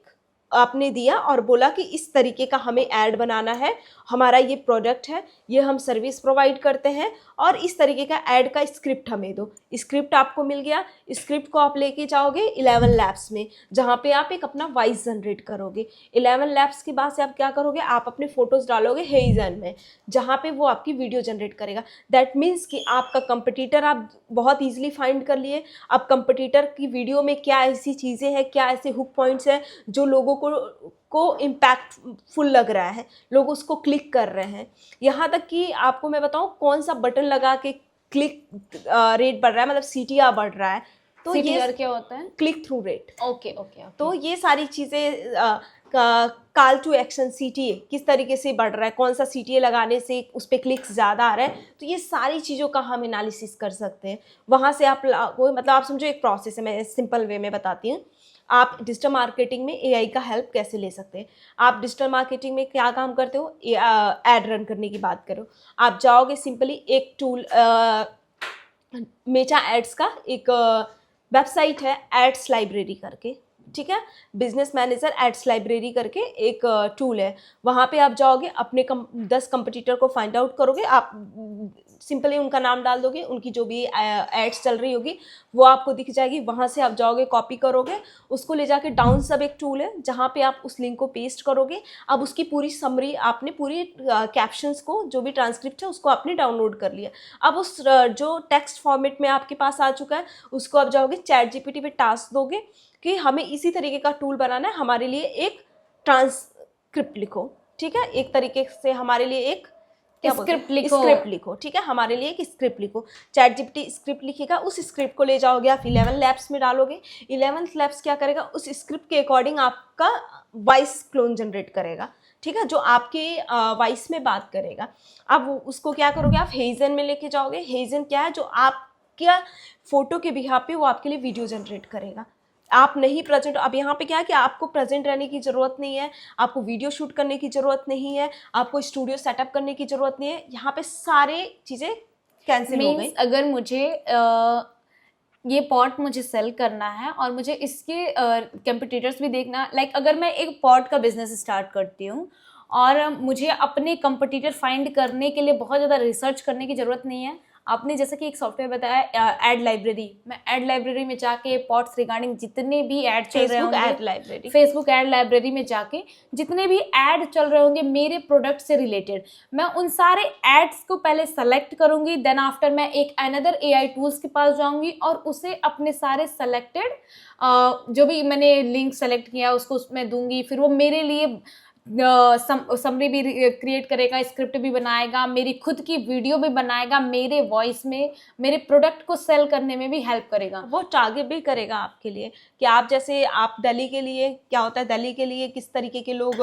Speaker 2: आपने दिया और बोला कि इस तरीके का हमें ऐड बनाना है, हमारा ये प्रोडक्ट है, ये हम सर्विस प्रोवाइड करते हैं और इस तरीके का ऐड का स्क्रिप्ट हमें दो। स्क्रिप्ट आपको मिल गया, स्क्रिप्ट को आप लेके जाओगे 11 लैब्स में, जहाँ पे आप एक अपना वॉइस जनरेट करोगे। 11 लैब्स के बाद से आप क्या करोगे, आप अपने फोटोज डालोगे हेइजन में, जहाँ पे वो आपकी वीडियो जनरेट करेगा। दैट मीन्स कि आपका कंपटीटर आप बहुत ईजिली फाइंड कर लिए। अब कंपटीटर की वीडियो में क्या ऐसी चीज़ें हैं, क्या ऐसे हुक पॉइंट्स हैं जो लोगों को इम्पैक्टफुल लग रहा है, लोग उसको क्लिक कर रहे हैं। यहाँ तक कि आपको मैं बताऊँ कौन सा बटन लगा के क्लिक रेट बढ़ रहा है, मतलब सीटीआर बढ़ रहा है। तो
Speaker 1: CTR क्या होता है?
Speaker 2: Click through rate.
Speaker 1: Okay okay.
Speaker 2: तो ये सारी चीज़ें कॉल टू एक्शन सीटीए किस तरीके से बढ़ रहा है, कौन सा सीटीए लगाने से उस पर क्लिक्स ज़्यादा आ रहा है, तो ये सारी चीज़ों का हम एनालिसिस कर सकते हैं। वहाँ से आप मतलब आप समझो एक प्रोसेस है, मैं सिंपल वे में बताती हूँ। आप डिजिटल मार्केटिंग में एआई का हेल्प कैसे ले सकते हैं। आप डिजिटल मार्केटिंग में क्या काम करते हो, एड रन करने की बात करो, आप जाओगे सिंपली एक टूल, मेटा एड्स का एक वेबसाइट है एड्स लाइब्रेरी करके, ठीक है, बिजनेस मैनेजर एड्स लाइब्रेरी करके एक टूल है। वहाँ पे आप जाओगे, अपने 10 कंपटीटर को फाइंड आउट करोगे, आप सिंपली उनका नाम डाल दोगे, उनकी जो भी एड्स चल रही होगी वो आपको दिख जाएगी। वहाँ से आप जाओगे, कॉपी करोगे, उसको ले जाके डाउन सब एक टूल है जहाँ पे आप उस लिंक को पेस्ट करोगे। अब उसकी पूरी समरी, आपने पूरी कैप्शंस को, जो भी ट्रांसक्रिप्ट है उसको आपने डाउनलोड कर लिया। अब उस जो टेक्स्ट फॉर्मेट में आपके पास आ चुका है, उसको आप जाओगे चैट जीपीटी पे टास्क दोगे कि हमें इसी तरीके का टूल बनाना है, हमारे लिए एक ट्रांसक्रिप्ट लिखो, ठीक है, एक तरीके से हमारे लिए एक स्क्रिप्ट लिखो, ठीक है, हमारे लिए एक स्क्रिप्ट लिखो। चैट जीपीटी स्क्रिप्ट लिखेगा, उस स्क्रिप्ट को ले जाओगे आप 11 लैब्स में डालोगे। 11 लैब्स क्या करेगा, उस स्क्रिप्ट के अकॉर्डिंग आपका वॉइस क्लोन जनरेट करेगा, ठीक है, जो आपके वॉइस में बात करेगा। अब उसको क्या करोगे, आप हेइजन में लेके जाओगे। हेइजन क्या है, जो आपके फोटो के बिहाफ पे वो आपके लिए वीडियो जनरेट करेगा। आप नहीं प्रेजेंट, अब यहाँ पे क्या है कि आपको प्रेजेंट रहने की ज़रूरत नहीं है, आपको वीडियो शूट करने की ज़रूरत नहीं है, आपको स्टूडियो सेटअप करने की ज़रूरत नहीं है, यहाँ पे सारे चीज़ें कैंसिल हो गई।
Speaker 1: अगर मुझे ये पॉट मुझे सेल करना है और मुझे इसके कंपटीटर्स भी देखना, लाइक अगर मैं एक पॉट का बिजनेस स्टार्ट करती हूँ और मुझे अपने कंपटीटर फाइंड करने के लिए बहुत ज़्यादा रिसर्च करने की ज़रूरत नहीं है। आपने जैसे कि एक सॉफ्टवेयर बताया एड लाइब्रेरी, मैं एड लाइब्रेरी में जाके पॉट्स रिगार्डिंग जितने भी ऐड चल रहे होंगे, फेसबुक एड लाइब्रेरी में जाके जितने भी ऐड चल रहे होंगे मेरे प्रोडक्ट से रिलेटेड, मैं उन सारे एड्स को पहले सेलेक्ट करूंगी। देन आफ्टर मैं एक अनदर एआई टूल्स के पास जाऊंगी और उसे अपने सारे सेलेक्टेड जो भी मैंने लिंक सेलेक्ट किया उसको उसमें दूंगी। फिर वो मेरे लिए समरी भी क्रिएट करेगा, स्क्रिप्ट भी बनाएगा, मेरी खुद की वीडियो भी बनाएगा, मेरे वॉइस में मेरे प्रोडक्ट को सेल करने में भी हेल्प करेगा।
Speaker 2: वो टारगेट भी करेगा आपके लिए कि आप जैसे आप दिल्ली के लिए क्या होता है, दिल्ली के लिए किस तरीके के लोग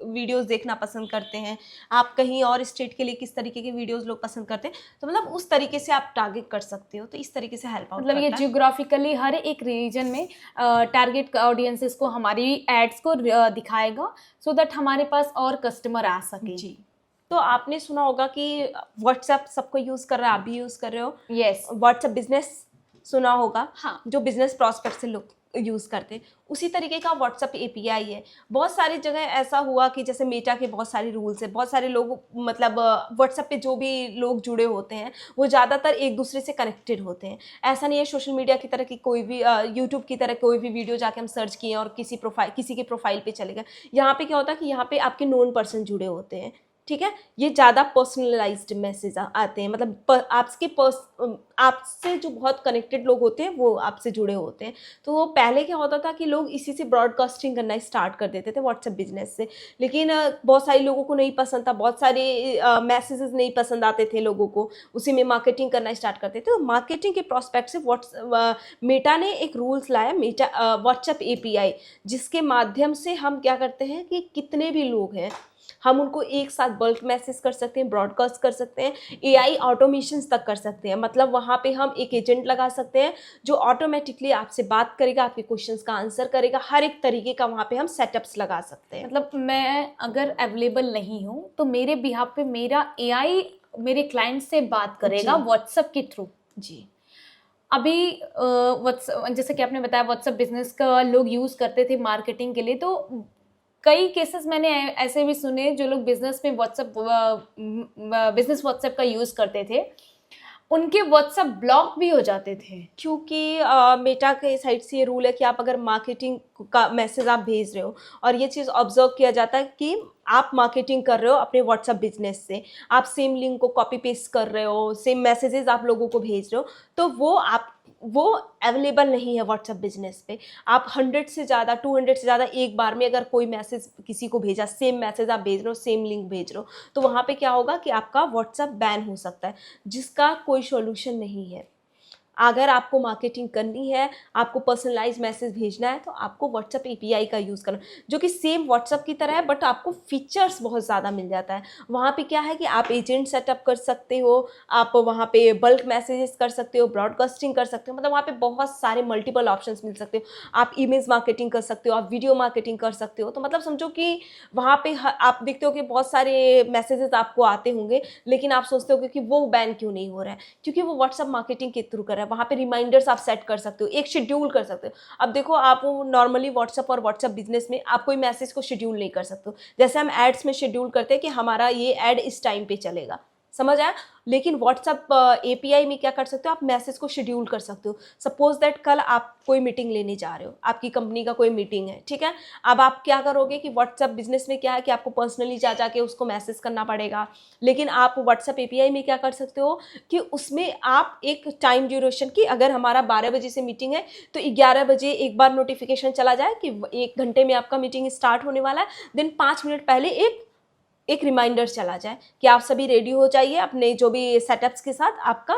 Speaker 2: वीडियोस देखना पसंद करते हैं, आप कहीं और स्टेट के लिए किस तरीके के वीडियोस लोग पसंद करते हैं, तो मतलब उस तरीके से आप टारगेट कर सकते हो। तो इस तरीके से हेल्प आउट,
Speaker 1: मतलब ये जियोग्राफिकली हर एक रीजन में टारगेट ऑडियंसेस को हमारी एड्स को दिखाएगा सो दैट हमारे पास और कस्टमर आ सके।
Speaker 2: जी। तो आपने सुना होगा कि व्हाट्सएप सबको यूज़ कर रहा है, आप भी यूज़ कर रहे हो।
Speaker 1: यस।
Speaker 2: व्हाट्सएप बिजनेस सुना होगा,
Speaker 1: हाँ,
Speaker 2: जो बिजनेस प्रॉस्पेक्ट से लोग यूज़ करते हैं, उसी तरीके का व्हाट्सअप एपीआई है। बहुत सारी जगह ऐसा हुआ कि जैसे मेटा के बहुत सारे रूल्स हैं, बहुत सारे लोग मतलब व्हाट्सअप पे जो भी लोग जुड़े होते हैं वो ज़्यादातर एक दूसरे से कनेक्टेड होते हैं। ऐसा नहीं है सोशल मीडिया की तरह कि कोई भी यूट्यूब की तरह कोई भी वीडियो जाके हम सर्च किए और किसी के प्रोफाइल पे चले गए। यहाँ पे क्या होता है कि यहाँ पे आपके नोन पर्सन जुड़े होते हैं, ठीक है। ये ज़्यादा पर्सनलाइज्ड मैसेज आते हैं, मतलब आपसे जो बहुत कनेक्टेड लोग होते हैं वो आपसे जुड़े होते हैं। तो वो पहले क्या होता था कि लोग इसी से ब्रॉडकास्टिंग करना स्टार्ट कर देते थे व्हाट्सएप बिजनेस से, लेकिन बहुत सारे लोगों को नहीं पसंद था, बहुत सारे मैसेजेस नहीं पसंद आते थे लोगों को, उसी में मार्केटिंग करना स्टार्ट करते थे। तो मार्केटिंग के प्रोस्पेक्ट से मेटा ने एक रूल्स लाया, मेटा व्हाट्सएप एपीआई, जिसके माध्यम से हम क्या करते हैं कि कितने भी लोग हैं हम उनको एक साथ बल्क मैसेज कर सकते हैं, ब्रॉडकास्ट कर सकते हैं, एआई ऑटोमेशंस तक कर सकते हैं। मतलब वहाँ पे हम एक एजेंट लगा सकते हैं जो ऑटोमेटिकली आपसे बात करेगा, आपके क्वेश्चंस का आंसर करेगा, हर एक तरीके का वहाँ पे हम सेटअप्स लगा सकते हैं।
Speaker 1: मतलब मैं अगर अवेलेबल नहीं हूँ तो मेरे बिहाफ पे मेरा एआई मेरे क्लाइंट से बात करेगा व्हाट्सएप के थ्रू।
Speaker 2: जी।
Speaker 1: अभी व्हाट्सएप जैसे कि आपने बताया व्हाट्सएप बिजनेस का लोग यूज़ करते थे मार्केटिंग के लिए, तो कई केसेस मैंने ऐसे भी सुने जो लोग बिजनेस में बिजनेस व्हाट्सएप का यूज़ करते थे, उनके व्हाट्सएप ब्लॉक भी हो जाते थे।
Speaker 2: क्योंकि मेटा के साइड से ये रूल है कि आप अगर मार्केटिंग का मैसेज आप भेज रहे हो और ये चीज़ ऑब्जर्व किया जाता है कि आप मार्केटिंग कर रहे हो अपने व्हाट्सएप बिजनेस से, आप सेम लिंक को कॉपी पेस्ट कर रहे हो, सेम मैसेजेस आप लोगों को भेज रहे हो, तो वो अवेलेबल नहीं है व्हाट्सएप बिजनेस पे। आप 100 से ज़्यादा 200 से ज़्यादा एक बार में अगर कोई मैसेज किसी को भेजा, सेम मैसेज आप भेज रहे हो, सेम लिंक भेज रहे हो, तो वहाँ पे क्या होगा कि आपका व्हाट्सएप बैन हो सकता है, जिसका कोई सॉल्यूशन नहीं है। अगर आपको मार्केटिंग करनी है, आपको पर्सनलाइज मैसेज भेजना है, तो आपको व्हाट्सएप एपीआई का यूज़ करना, जो कि सेम व्हाट्सएप की तरह है बट आपको फीचर्स बहुत ज़्यादा मिल जाता है। वहाँ पे क्या है कि आप एजेंट सेटअप कर सकते हो, आप वहाँ पे बल्क मैसेजेस कर सकते हो, ब्रॉडकास्टिंग कर सकते हो, मतलब वहाँ पे बहुत सारे मल्टीपल ऑप्शंस मिल सकते हो। आप इमेज मार्केटिंग कर सकते हो, आप वीडियो मार्केटिंग कर सकते हो। तो मतलब समझो कि वहाँ पे आप देखते हो कि बहुत सारे मैसेजेस आपको आते होंगे, लेकिन आप सोचते हो कि वो बैन क्यों नहीं हो रहा है, क्योंकि वो व्हाट्सएप मार्केटिंग के थ्रू कर रहा है। वहाँ पे रिमाइंडर्स आप सेट कर सकते हो, एक शेड्यूल कर सकते हो। अब देखो, आप नॉर्मली व्हाट्सएप और व्हाट्सएप बिजनेस में आप कोई मैसेज को शेड्यूल नहीं कर सकते हो। जैसे हम एड्स में शेड्यूल करते हैं कि हमारा ये एड इस टाइम पे चलेगा, समझ आया। लेकिन व्हाट्सएप एपीआई में क्या कर सकते हो, आप मैसेज को शेड्यूल कर सकते हो। सपोज दैट कल आप कोई मीटिंग लेने जा रहे हो, आपकी कंपनी का कोई मीटिंग है, ठीक है। अब आप क्या करोगे कि व्हाट्सएप बिजनेस में क्या है कि आपको पर्सनली जा जाके उसको मैसेज करना पड़ेगा, लेकिन आप व्हाट्सएप एपीआई में क्या कर सकते हो कि उसमें आप एक टाइम ड्यूरेशन की, अगर हमारा 12 बजे से मीटिंग है तो 11 बजे एक बार नोटिफिकेशन चला जाए कि 1 घंटे में आपका मीटिंग स्टार्ट होने वाला है, देन 5 मिनट पहले एक रिमाइंडर चला जाए कि आप सभी रेडी हो जाइए अपने जो भी सेटअप्स के साथ, आपका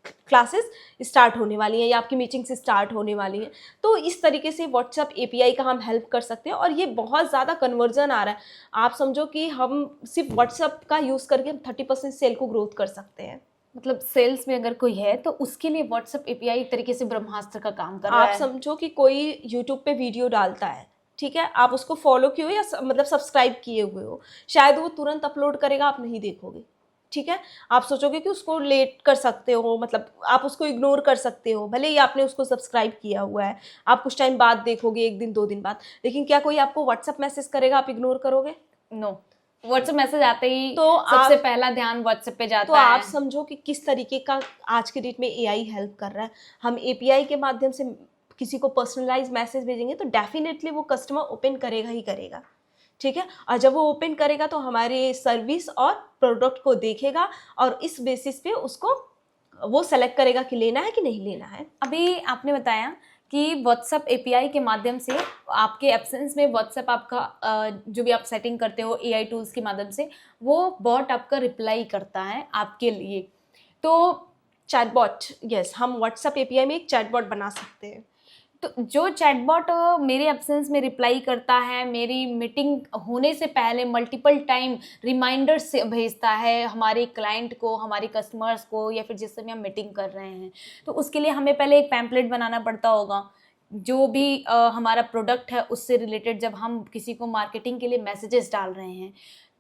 Speaker 2: क्लासेस स्टार्ट होने वाली हैं या आपकी मीटिंग्स स्टार्ट होने वाली हैं। तो इस तरीके से व्हाट्सएप एपीआई का हम हेल्प कर सकते हैं, और ये बहुत ज़्यादा कन्वर्जन आ रहा है। आप समझो कि हम सिर्फ व्हाट्सएप का यूज़ करके हम 30% सेल को ग्रोथ कर सकते हैं।
Speaker 1: मतलब सेल्स में अगर कोई है तो उसके लिए व्हाट्सएप एपीआई एक तरीके से ब्रह्मास्त्र का काम कर रहा है।
Speaker 2: आप समझो कि कोई यूट्यूब पे वीडियो डालता है, ठीक है, आप उसको फॉलो किए हो या मतलब सब्सक्राइब किए हुए हो, शायद वो तुरंत अपलोड करेगा, आप नहीं देखोगे, ठीक है। आप सोचोगे कि उसको लेट कर सकते हो, मतलब आप उसको इग्नोर कर सकते हो, भले ही आपने उसको सब्सक्राइब किया हुआ है, आप कुछ टाइम बाद देखोगे, 1 दिन 2 दिन बाद, लेकिन क्या कोई आपको व्हाट्सएप मैसेज करेगा, आप इग्नोर करोगे?
Speaker 1: नो, व्हाट्सएप मैसेज आते ही
Speaker 2: तो
Speaker 1: सबसे पहला ध्यान व्हाट्सएप पे जाता
Speaker 2: तो
Speaker 1: है।
Speaker 2: आप समझो कि किस तरीके का आज के डेट में एआई हेल्प कर रहा है। हम एपीआई के माध्यम से किसी को पर्सनलाइज मैसेज भेजेंगे तो डेफिनेटली वो कस्टमर ओपन करेगा ही करेगा, ठीक है। और जब वो ओपन करेगा तो हमारे सर्विस और प्रोडक्ट को देखेगा और इस बेसिस पे उसको वो सेलेक्ट करेगा कि लेना है कि नहीं लेना है।
Speaker 1: अभी आपने बताया कि व्हाट्सएप एपीआई के माध्यम से आपके एब्सेंस में व्हाट्सएप आपका जो भी आप सेटिंग करते हो एआई टूल्स के माध्यम से, वो बॉट आपका रिप्लाई करता है आपके लिए। तो
Speaker 2: चैटबॉट, यस, हम व्हाट्सएप एपीआई में एक चैटबॉट बना सकते हैं।
Speaker 1: तो जो चैटबॉट मेरे एब्सेंस में रिप्लाई करता है, मेरी मीटिंग होने से पहले मल्टीपल टाइम रिमाइंडर्स भेजता है हमारे क्लाइंट को, हमारे कस्टमर्स को, या फिर जिस समय हम मीटिंग कर रहे हैं, तो उसके लिए हमें पहले एक पैम्पलेट बनाना पड़ता होगा जो भी हमारा प्रोडक्ट है उससे रिलेटेड। जब हम किसी को मार्केटिंग के लिए मैसेजेस डाल रहे हैं,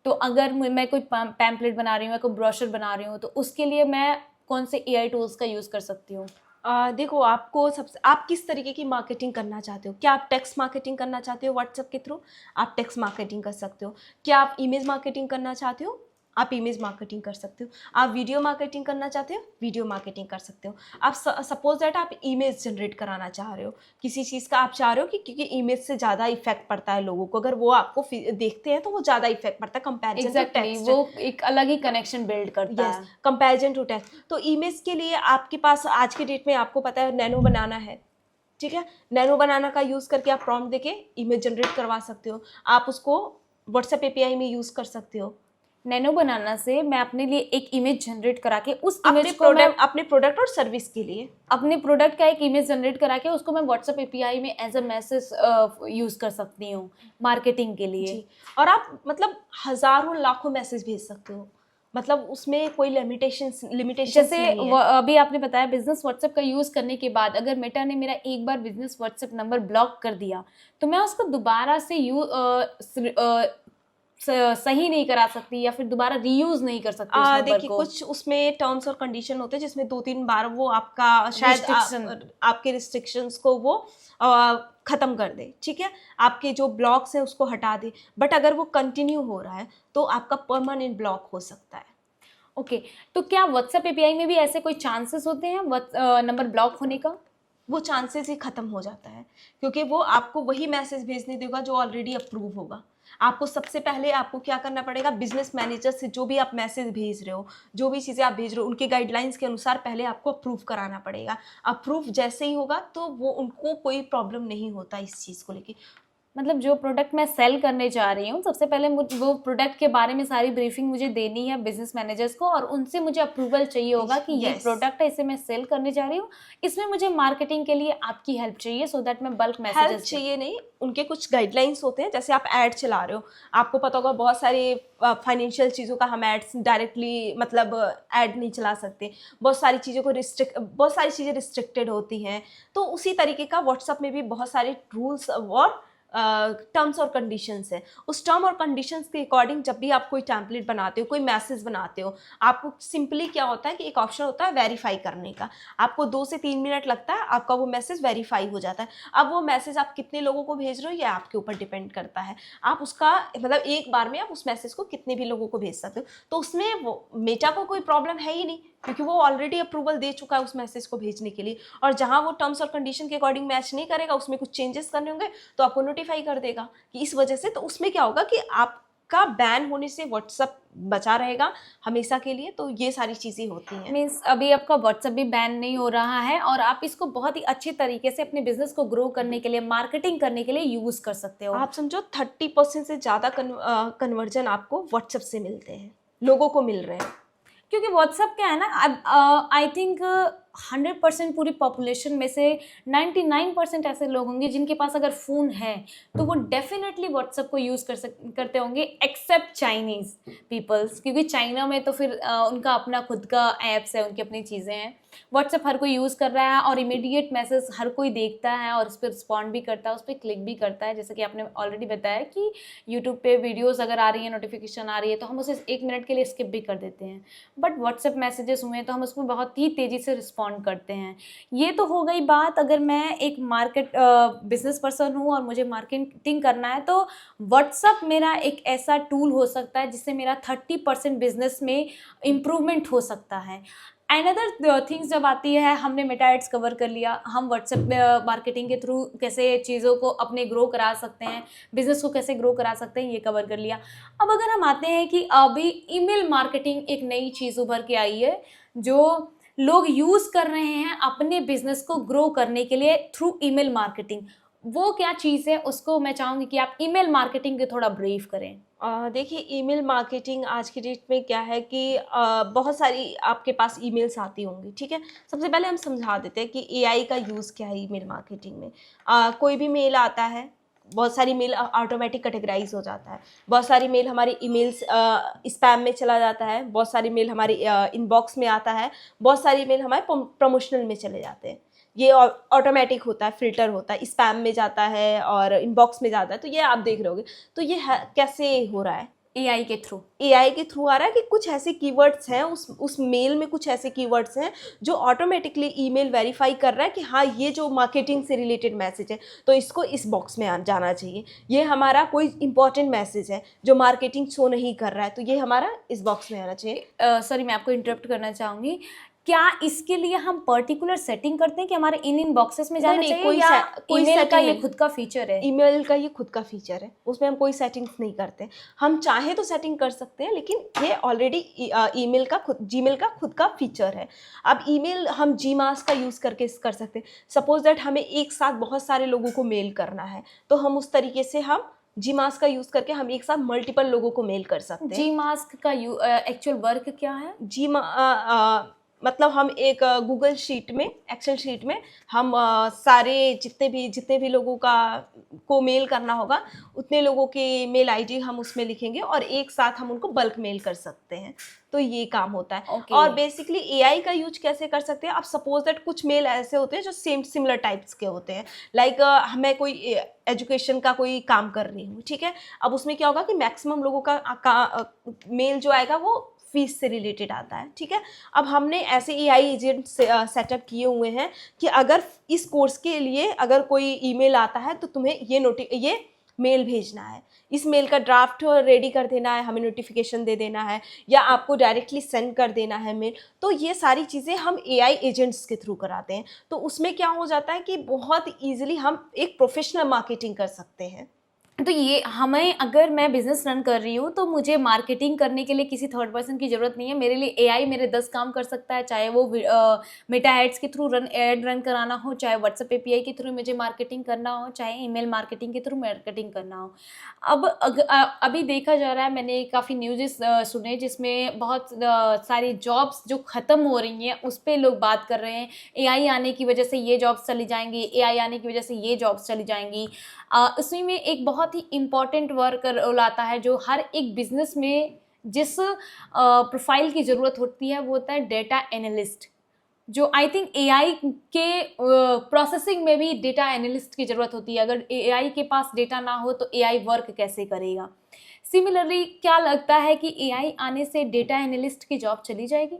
Speaker 1: तो अगर मैं कोई पैम्पलेट बना रही हूँ या कोई ब्रोशर बना रही हूँ, तो उसके लिए मैं कौन से एआई टूल्स का यूज़ कर सकती हूँ?
Speaker 2: देखो, आपको सबसे आप किस तरीके की मार्केटिंग करना चाहते हो? क्या आप टेक्स्ट मार्केटिंग करना चाहते हो व्हाट्सएप के थ्रू? आप टेक्स्ट मार्केटिंग कर सकते हो। क्या आप ईमेल मार्केटिंग करना चाहते हो? आप ईमेल मार्केटिंग कर सकते हो। आप वीडियो मार्केटिंग करना चाहते हो? वीडियो मार्केटिंग कर सकते हो। आप सपोज दैट आप इमेज जनरेट कराना चाह रहे हो, किसी चीज़ का आप चाह रहे हो कि क्योंकि इमेज से ज़्यादा इफेक्ट पड़ता है लोगों को, अगर वो आपको देखते हैं तो वो ज़्यादा इफेक्ट पड़ता है कंपेरिजन टू
Speaker 1: एग्जैक्टली
Speaker 2: टेक्स्ट।
Speaker 1: वो एक अलग ही कनेक्शन बिल्ड करता
Speaker 2: यस,
Speaker 1: है।
Speaker 2: Comparison to text. तो इमेज के लिए आपके पास आज के डेट में आपको पता है नैनो बनाना है, ठीक है? नैनो बनाना का यूज़ करके आप प्रॉम्प्ट देके इमेज जनरेट करवा सकते हो। आप उसको व्हाट्सएप एपीआई में यूज़ कर सकते हो।
Speaker 1: नैनो बनाना से मैं अपने लिए एक इमेज जनरेट करा के उस इमेज को मैं
Speaker 2: अपने प्रोडक्ट और सर्विस के लिए
Speaker 1: अपने प्रोडक्ट का एक इमेज जनरेट करा के उसको मैं व्हाट्सएप एपीआई में एज अ मैसेज यूज कर सकती हूँ मार्केटिंग के लिए।
Speaker 2: जी। और आप मतलब हज़ारों लाखों मैसेज भेज सकते हो। मतलब उसमें कोई लिमिटेशंस
Speaker 1: जैसे
Speaker 2: नहीं है।
Speaker 1: अभी आपने बताया बिजनेस व्हाट्सएप का यूज करने के बाद अगर मेटा ने मेरा एक बार बिजनेस व्हाट्सएप नंबर ब्लॉक कर दिया तो मैं उसको दोबारा से सही नहीं करा सकती या फिर दोबारा रीयूज नहीं कर सकती उस नंबर
Speaker 2: देखिए,
Speaker 1: को।
Speaker 2: कुछ उसमें टर्म्स और कंडीशन होते हैं जिसमें 2-3 बार वो आपका शायद आपके रिस्ट्रिक्शंस को वो ख़त्म कर दे, ठीक है? आपके जो ब्लॉक्स हैं उसको हटा दे। बट अगर वो कंटिन्यू हो रहा है तो आपका परमानेंट ब्लॉक हो सकता है।
Speaker 1: ओके, तो क्या व्हाट्सएप एपीआई में भी ऐसे कोई चांसेस होते हैं नंबर ब्लॉक होने का?
Speaker 2: वो चांसेस ही ख़त्म हो जाता है, क्योंकि वो आपको वही मैसेज भेजने देगा जो ऑलरेडी अप्रूव होगा। आपको सबसे पहले आपको क्या करना पड़ेगा, बिजनेस मैनेजर से जो भी आप मैसेज भेज रहे हो, जो भी चीज़ें आप भेज रहे हो, उनके गाइडलाइंस के अनुसार पहले आपको अप्रूव कराना पड़ेगा। अप्रूव जैसे ही होगा तो वो उनको कोई प्रॉब्लम नहीं होता इस चीज़ को लेके।
Speaker 1: मतलब जो प्रोडक्ट मैं सेल करने जा रही हूँ सबसे पहले वो प्रोडक्ट के बारे में सारी ब्रीफिंग मुझे देनी है बिजनेस मैनेजर्स को और उनसे मुझे अप्रूवल चाहिए होगा कि ये
Speaker 2: Yes.
Speaker 1: प्रोडक्ट है, इसे मैं सेल करने जा रही हूँ, इसमें मुझे मार्केटिंग के लिए आपकी हेल्प चाहिए सो दैट मैं बल्क
Speaker 2: हेल्प
Speaker 1: मैसेजेस
Speaker 2: चाहिए नहीं, उनके कुछ गाइडलाइंस होते हैं। जैसे आप ऐड चला रहे हो, आपको पता होगा बहुत सारे फाइनेंशियल चीज़ों का हम एड्स डायरेक्टली मतलब ऐड नहीं चला सकते। बहुत सारी चीज़ें रिस्ट्रिक्टेड होती हैं। तो उसी तरीके का व्हाट्सएप में भी बहुत सारे रूल्स और टर्म्स और कंडीशंस है। उस टर्म और कंडीशंस के अकॉर्डिंग जब भी आप कोई टेम्पलेट बनाते हो, कोई मैसेज बनाते हो, आपको सिंपली क्या होता है कि एक ऑप्शन होता है वेरीफाई करने का। आपको 2 से 3 मिनट लगता है, आपका वो मैसेज वेरीफाई हो जाता है। अब वो मैसेज आप कितने लोगों को भेज रहे हो ये आपके ऊपर डिपेंड करता है। आप उसका मतलब एक बार में आप उस मैसेज को कितने भी लोगों को भेज सकते हो। तो उसमें वो मेटा को कोई प्रॉब्लम है ही नहीं, क्योंकि वो ऑलरेडी अप्रूवल दे चुका है उस मैसेज को भेजने के लिए। और जहाँ वो टर्म्स और कंडीशन के अकॉर्डिंग मैच नहीं करेगा, उसमें कुछ चेंजेस करने होंगे तो आपको नोटिफाई कर देगा कि इस वजह से। तो उसमें क्या होगा कि आपका बैन होने से व्हाट्सएप बचा रहेगा हमेशा के लिए। तो ये सारी चीज़ें होती हैं।
Speaker 1: मीन्स अभी आपका व्हाट्सएप भी बैन नहीं हो रहा है और आप इसको बहुत ही अच्छी तरीके से अपने बिजनेस को ग्रो करने के लिए मार्केटिंग करने के लिए यूज कर सकते हो।
Speaker 2: आप समझो 30% से ज़्यादा कन्वर्जन आपको व्हाट्सएप से मिलते हैं, लोगों को मिल रहे हैं।
Speaker 1: क्योंकि व्हाट्सएप क्या है ना, आई थिंक 100% पूरी पॉपुलेशन में से 99% ऐसे लोग होंगे जिनके पास अगर फ़ोन है तो वो डेफिनेटली व्हाट्सएप को यूज़ करते होंगे एक्सेप्ट चाइनीज़ पीपल्स, क्योंकि चाइना में तो फिर उनका अपना खुद का ऐप्स है, उनकी अपनी चीज़ें हैं। व्हाट्सएप हर कोई यूज़ कर रहा है और इमीडिएट मैसेज हर कोई देखता है और उस पर रिस्पॉन्ड भी करता है, उस पर क्लिक भी करता है। जैसे कि आपने ऑलरेडी बताया कि यूट्यूब पे वीडियोस अगर आ रही है, नोटिफिकेशन आ रही है तो हम उसे 1 मिनट के लिए स्किप भी कर देते हैं, बट व्हाट्सएप मैसेजेस हुए तो हम उसमें बहुत ही तेज़ी से रिस्पॉन्ड करते हैं। ये तो हो गई बात अगर मैं एक बिजनेस पर्सन हूँ और मुझे मार्केटिंग करना है तो व्हाट्सएप मेरा एक ऐसा टूल हो सकता है जिससे मेरा 30% बिजनेस में इम्प्रूवमेंट हो सकता है। अनदर थिंग्स जब आती है, हमने मेटा एड्स कवर कर लिया, हम व्हाट्सएप मार्केटिंग के थ्रू कैसे चीज़ों को अपने ग्रो करा सकते हैं, बिजनेस को कैसे ग्रो करा सकते हैं, ये कवर कर लिया। अब अगर हम आते हैं कि अभी ईमेल मार्केटिंग एक नई चीज़ उभर के आई है जो लोग यूज़ कर रहे हैं अपने बिजनेस को ग्रो करने के लिए थ्रू ईमेल मार्केटिंग। वो क्या चीज़ है उसको मैं चाहूँगी कि आप ईमेल मार्केटिंग के थोड़ा ब्रीफ करें।
Speaker 2: देखिए, ईमेल मार्केटिंग आज की डेट में क्या है कि बहुत सारी आपके पास ईमेल्स आती होंगी, ठीक है? सबसे पहले हम समझा देते हैं कि एआई का यूज़ क्या है ईमेल मार्केटिंग में। कोई भी मेल आता है, बहुत सारी मेल ऑटोमेटिक कैटेगराइज हो जाता है। बहुत सारी मेल हमारी ईमेल्स स्पैम में चला जाता है, बहुत सारी मेल हमारी इनबॉक्स में आता है, बहुत सारी मेल हमारे प्रमोशनल में चले जाते हैं। ये ऑटोमेटिक होता है, फ़िल्टर होता है, स्पैम में जाता है और इनबॉक्स में जाता है। तो ये आप देख रहे होगे। तो ये कैसे हो रहा है?
Speaker 1: AI के थ्रू?
Speaker 2: एआई के थ्रू आ रहा है कि कुछ ऐसे कीवर्ड्स हैं उस मेल में, कुछ ऐसे कीवर्ड्स हैं जो ऑटोमेटिकली ईमेल वेरीफाई कर रहा है कि हाँ ये जो मार्केटिंग से रिलेटेड मैसेज है तो इसको इस बॉक्स में जाना चाहिए, ये हमारा कोई इंपॉर्टेंट मैसेज है जो मार्केटिंग शो नहीं कर रहा है तो ये हमारा इस बॉक्स में आना चाहिए।
Speaker 1: सॉरी, मैं आपको इंटरप्ट करना चाहूंगी। क्या इसके लिए हम पर्टिकुलर सेटिंग करते हैं कि हमारे इन बॉक्सेस में जाना
Speaker 2: नहीं,
Speaker 1: चाहिए,
Speaker 2: कोई
Speaker 1: या
Speaker 2: कोई
Speaker 1: ईमेल का
Speaker 2: setting
Speaker 1: ये
Speaker 2: नहीं।
Speaker 1: खुद का फीचर है?
Speaker 2: ईमेल का ये खुद का फीचर है, उसमें हम कोई सेटिंग्स नहीं करते। हम चाहे तो सेटिंग कर सकते हैं लेकिन ये ऑलरेडी ईमेल का खुद, जीमेल का खुद का फीचर है। अब ईमेल हम जीमास का यूज़ करके कर सकते हैं। सपोज दैट हमें एक साथ बहुत सारे लोगों को मेल करना है तो हम उस तरीके से हम जीमास का यूज़ करके हम एक साथ मल्टीपल लोगों को मेल कर सकते हैं।
Speaker 1: जी मास्क का एक्चुअल वर्क क्या है?
Speaker 2: मतलब हम एक गूगल शीट में, एक्सेल शीट में हम सारे जितने भी लोगों को मेल करना होगा उतने लोगों की मेल आईडी हम उसमें लिखेंगे और एक साथ हम उनको बल्क मेल कर सकते हैं, तो ये काम होता है।
Speaker 1: Okay.
Speaker 2: और बेसिकली एआई का यूज कैसे कर सकते हैं, आप सपोज दैट कुछ मेल ऐसे होते हैं जो सिमिलर टाइप्स के होते हैं। लाइक मैं कोई एजुकेशन का कोई काम कर रही हूँ, ठीक है। अब उसमें क्या होगा कि मैक्सिमम लोगों का मेल जो आएगा वो फीस से रिलेटेड आता है, ठीक है। अब हमने ऐसे एआई एजेंट सेटअप किए हुए हैं कि अगर इस कोर्स के लिए अगर कोई ईमेल आता है तो तुम्हें ये मेल भेजना है, इस मेल का ड्राफ्ट रेडी कर देना है, हमें नोटिफिकेशन दे देना है या आपको डायरेक्टली सेंड कर देना है मेल। तो ये सारी चीज़ें हम एआई एजेंट्स के थ्रू कराते हैं। तो उसमें क्या हो जाता है कि बहुत ईजिली हम एक प्रोफेशनल मार्केटिंग कर सकते हैं।
Speaker 1: तो ये हमें, अगर मैं बिजनेस रन कर रही हूँ तो मुझे मार्केटिंग करने के लिए किसी थर्ड पर्सन की ज़रूरत नहीं है। मेरे लिए एआई मेरे 10 काम कर सकता है, चाहे वो मेटा एड्स के थ्रू ऐड रन कराना हो, चाहे व्हाट्सएप एपीआई के थ्रू मुझे मार्केटिंग करना हो, चाहे ईमेल मार्केटिंग के थ्रू मार्केटिंग करना हो। अब अभी देखा जा रहा है, मैंने काफ़ी न्यूज़ सुने जिसमें बहुत सारी जॉब्स जो ख़त्म हो रही हैं उस पर लोग बात कर रहे हैं। एआई आने की वजह से ये जॉब्स चली जाएंगी, एआई आने की वजह से ये जॉब्स चली जाएंगी। इसमें में एक बहुत ही इम्पॉर्टेंट वर्क रोल आता है जो हर एक बिजनेस में जिस प्रोफाइल की ज़रूरत होती है वो होता है डेटा एनालिस्ट, जो आई थिंक एआई के प्रोसेसिंग में भी डेटा एनालिस्ट की ज़रूरत होती है। अगर एआई के पास डेटा ना हो तो एआई वर्क कैसे करेगा? सिमिलरली क्या लगता है कि एआई आने से डेटा एनालिस्ट की जॉब चली जाएगी?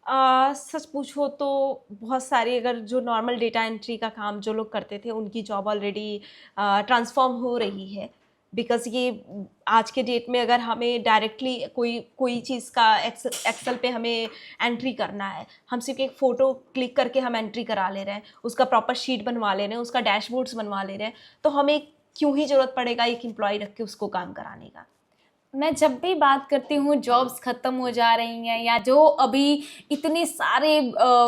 Speaker 2: सच पूछो तो बहुत सारी, अगर जो नॉर्मल डेटा एंट्री का काम जो लोग करते थे उनकी जॉब ऑलरेडी ट्रांसफॉर्म हो रही है। बिकॉज ये आज के डेट में अगर हमें डायरेक्टली कोई चीज़ का एक्सेल पे हमें एंट्री करना है, हम सिर्फ एक फ़ोटो क्लिक करके हम एंट्री करा ले रहे हैं, उसका प्रॉपर शीट बनवा ले रहे हैं, उसका डैशबोर्ड्स बनवा ले रहे हैं, तो हमें क्यों ही ज़रूरत पड़ेगा एक एम्प्लॉय रख के उसको काम कराने का।
Speaker 1: मैं जब भी बात करती हूँ जॉब्स ख़त्म हो जा रही हैं, या जो अभी इतने सारे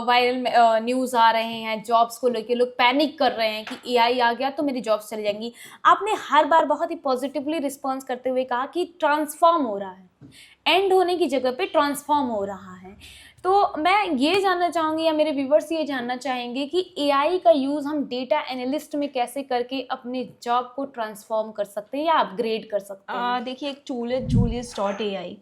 Speaker 1: वायरल न्यूज़ आ रहे हैं जॉब्स को लेके, लोग पैनिक कर रहे हैं कि एआई आ गया तो मेरी जॉब्स चली जाएंगी, आपने हर बार बहुत ही पॉजिटिवली रिस्पॉन्स करते हुए कहा कि ट्रांसफॉर्म हो रहा है, एंड होने की जगह पे ट्रांसफॉर्म हो रहा है। तो मैं ये जानना चाहूँगी, या मेरे व्यूवर्स ये जानना चाहेंगे कि एआई का यूज़ हम डेटा एनालिस्ट में कैसे करके अपने जॉब को ट्रांसफॉर्म कर सकते हैं या अपग्रेड कर सकते हैं?
Speaker 2: देखिए, एक टूल है julius.ai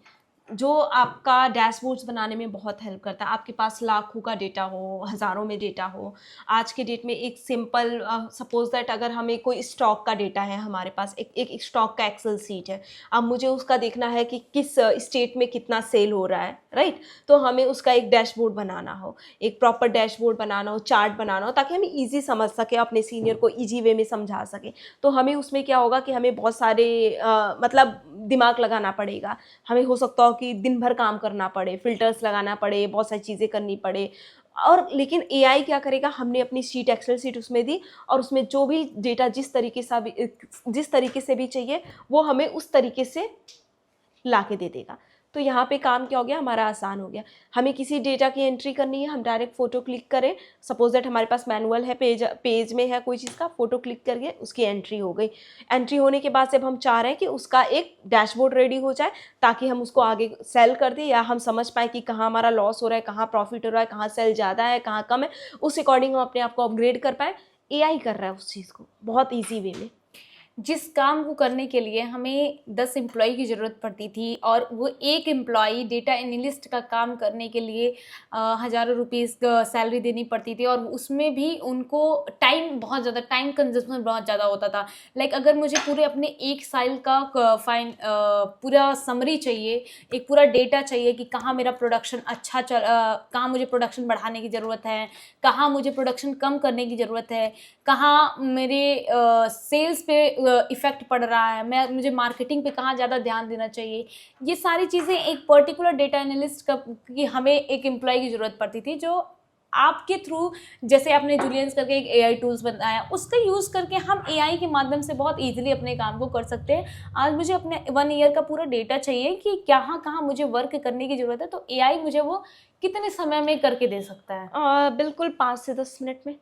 Speaker 2: जो आपका डैशबोर्ड्स बनाने में बहुत हेल्प करता है। आपके पास लाखों का डेटा हो, हज़ारों में डेटा हो, आज के डेट में एक सिंपल सपोज दैट अगर हमें कोई स्टॉक का डेटा है, हमारे पास एक स्टॉक का एक्सेल शीट है, अब मुझे उसका देखना है कि किस स्टेट में कितना सेल हो रहा है, राइट। तो हमें उसका एक डैशबोर्ड बनाना हो, एक प्रॉपर डैशबोर्ड बनाना हो, चार्ट बनाना हो, ताकि हमें ईजी समझ सके, अपने सीनियर को ईजी वे में समझा सके। तो हमें उसमें क्या होगा कि हमें बहुत सारे मतलब दिमाग लगाना पड़ेगा। हमें हो सकता हो कि दिन भर काम करना पड़े, फिल्टर्स लगाना पड़े, बहुत सारी चीज़ें करनी पड़े, और लेकिन एआई क्या करेगा, हमने अपनी शीट, एक्सेल शीट उसमें दी और उसमें जो भी डेटा जिस तरीके से भी चाहिए वो हमें उस तरीके से ला के दे देगा। तो यहाँ पे काम क्या हो गया, हमारा आसान हो गया। हमें किसी डेटा की एंट्री करनी है, हम डायरेक्ट फ़ोटो क्लिक करें, सपोज दैट हमारे पास मैनुअल है, पेज में है कोई चीज़ का, फ़ोटो क्लिक करके उसकी एंट्री हो गई। एंट्री होने के बाद से अब हम चाह रहे हैं कि उसका एक डैशबोर्ड रेडी हो जाए ताकि हम उसको आगे सेल कर दें, या हम समझ पाएँ कि कहाँ हमारा लॉस हो रहा है, कहाँ प्रॉफिट हो रहा है, कहाँ सेल ज़्यादा है, कहाँ कम है, उस अकॉर्डिंग हम अपने आप को अपग्रेड कर पाएँ। एआई कर रहा है उस चीज़ को बहुत ईजी वे में।
Speaker 1: जिस काम को करने के लिए हमें 10 एम्प्लॉय की ज़रूरत पड़ती थी और वो एक एम्प्लॉय डेटा एनालिस्ट का काम करने के लिए हज़ारों रुपीस सैलरी देनी पड़ती थी, और उसमें भी उनको बहुत ज़्यादा टाइम कंजम्पशन बहुत ज़्यादा होता था। लाइक अगर मुझे पूरे अपने एक साल का पूरा समरी चाहिए, एक पूरा डेटा चाहिए कि कहाँ मेरा प्रोडक्शन कहाँ मुझे प्रोडक्शन बढ़ाने की ज़रूरत है, कहाँ मुझे प्रोडक्शन कम करने की ज़रूरत है, कहाँ मेरे सेल्स पे इफ़ेक्ट पड़ रहा है, मुझे मार्केटिंग पे कहाँ ज़्यादा ध्यान देना चाहिए, ये सारी चीज़ें एक पर्टिकुलर डेटा एनालिस्ट की हमें एक एम्प्लॉय की ज़रूरत पड़ती थी, जो आपके थ्रू, जैसे आपने जूलियंस करके एक एआई टूल्स बनाया, उसका यूज़ करके हम एआई के माध्यम से बहुत ईजिली अपने काम को कर सकते हैं। आज मुझे अपने 1 ईयर का पूरा डेटा चाहिए कि कहाँ कहाँ मुझे वर्क करने की ज़रूरत है, तो एआई मुझे वो कितने समय में करके दे सकता है?
Speaker 2: बिल्कुल 5 से 10 मिनट में।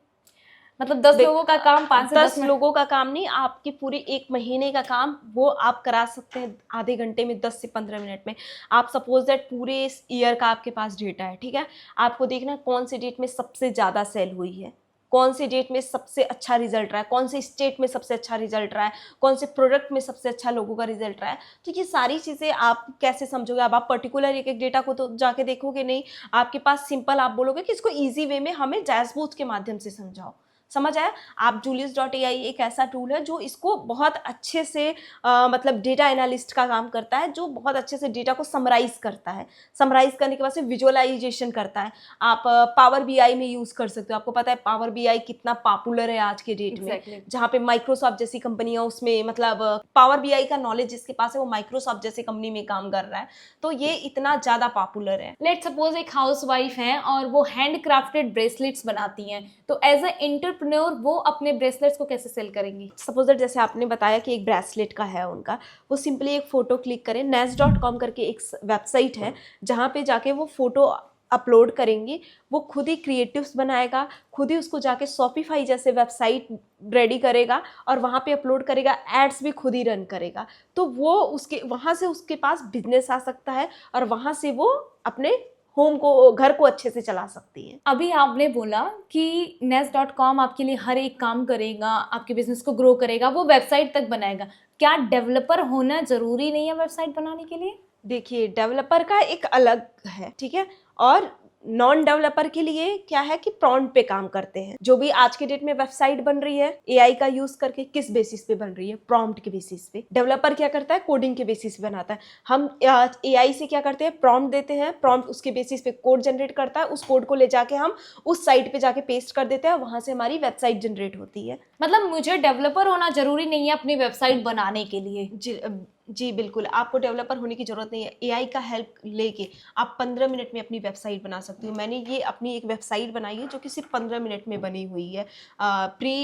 Speaker 1: मतलब 10 लोगों का काम 5 से 10 मिनट?
Speaker 2: लोगों का काम नहीं, आपके पूरे 1 महीने का काम वो आप करा सकते हैं आधे घंटे में, 10 से 15 मिनट में। आप सपोज दैट पूरे इस ईयर का आपके पास डेटा है, ठीक है? आपको देखना है कौन सी डेट में सबसे ज़्यादा सेल हुई है, कौन सी डेट में सबसे अच्छा रिजल्ट रहा है, कौन से स्टेट में सबसे अच्छा रिजल्ट रहा है, कौन से प्रोडक्ट में सबसे अच्छा लोगों का रिजल्ट रहा है। तो ये सारी चीज़ें आप कैसे समझोगे? अब आप पर्टिकुलर एक डेटा को तो जाके देखोगे नहीं। आपके पास सिंपल आप बोलोगे कि इसको ईजी वे में हमें डैशबोर्ड के माध्यम से समझाओ। समझ आया? आप julius.ai एक ऐसा टूल है जो इसको बहुत अच्छे से मतलब डेटा एनालिस्ट का काम करता है, जो बहुत अच्छे से डेटा को समराइज करता है। समराइज करने के बाद से विजुअलाइजेशन करता है। आप पावर बीआई में यूज़ कर सकते हो। आपको पता है पावर बीआई कितना पॉपुलर है आज के डेट में, जहाँ पे माइक्रोसॉफ्ट जैसी कंपनियां उसमें मतलब पावर बीआई का नॉलेज जिसके पास है वो माइक्रोसॉफ्ट जैसी कंपनी में काम कर रहा है, तो ये इतना ज़्यादा पॉपुलर है।
Speaker 1: लेट सपोज एक हाउस वाइफ है और वो हैंड क्राफ्टेड ब्रेसलेट्स बनाती हैं, तो एज ए एंटरप्रेन्योर वो अपने ब्रेसलेट्स को कैसे सेल करेंगी?
Speaker 2: सपोज दैट जैसे आपने बताया कि एक ब्रेसलेट का है उनका, वो सिंपली एक फ़ोटो क्लिक करें। nest.com करके एक वेबसाइट है जहाँ पे जाके वो फ़ोटो अपलोड करेंगी, वो खुद ही क्रिएटिव्स बनाएगा, खुद ही उसको जाके शॉपिफाई जैसे वेबसाइट रेडी करेगा और वहाँ पे अपलोड करेगा, एड्स भी खुद ही रन करेगा। तो वो उसके वहाँ से उसके पास बिजनेस आ सकता है और वहाँ से वो अपने होम को, घर को अच्छे से चला सकती है।
Speaker 1: अभी आपने बोला कि nest.com आपके लिए हर एक काम करेगा, आपके बिजनेस को ग्रो करेगा, वो वेबसाइट तक बनाएगा। क्या डेवलपर होना ज़रूरी नहीं है वेबसाइट बनाने के लिए?
Speaker 2: देखिए, डेवलपर का एक अलग है, ठीक है, और नॉन डेवलपर के लिए क्या है कि प्रॉम्प्ट पे काम करते हैं। जो भी आज के डेट में वेबसाइट बन रही है एआई का यूज करके, किस बेसिस पे बन रही है? प्रॉम्प्ट के बेसिस पे। डेवलपर क्या करता है? कोडिंग के बेसिस पे बनाता है। हम एआई से क्या करते हैं? प्रॉम्प्ट देते हैं, प्रॉम्प्ट उसके बेसिस पे कोड जनरेट करता है, उस कोड को ले जाके हम उस साइट पे जाके पेस्ट कर देते हैं, वहां से हमारी वेबसाइट जनरेट होती है।
Speaker 1: मतलब मुझे डेवलपर होना जरूरी नहीं है अपनी वेबसाइट बनाने के लिए?
Speaker 2: जी बिल्कुल, आपको डेवलपर होने की ज़रूरत नहीं है। एआई का हेल्प लेके आप 15 मिनट में अपनी वेबसाइट बना सकते हो। मैंने ये अपनी एक वेबसाइट बनाई है जो कि सिर्फ 15 मिनट में बनी हुई है, प्री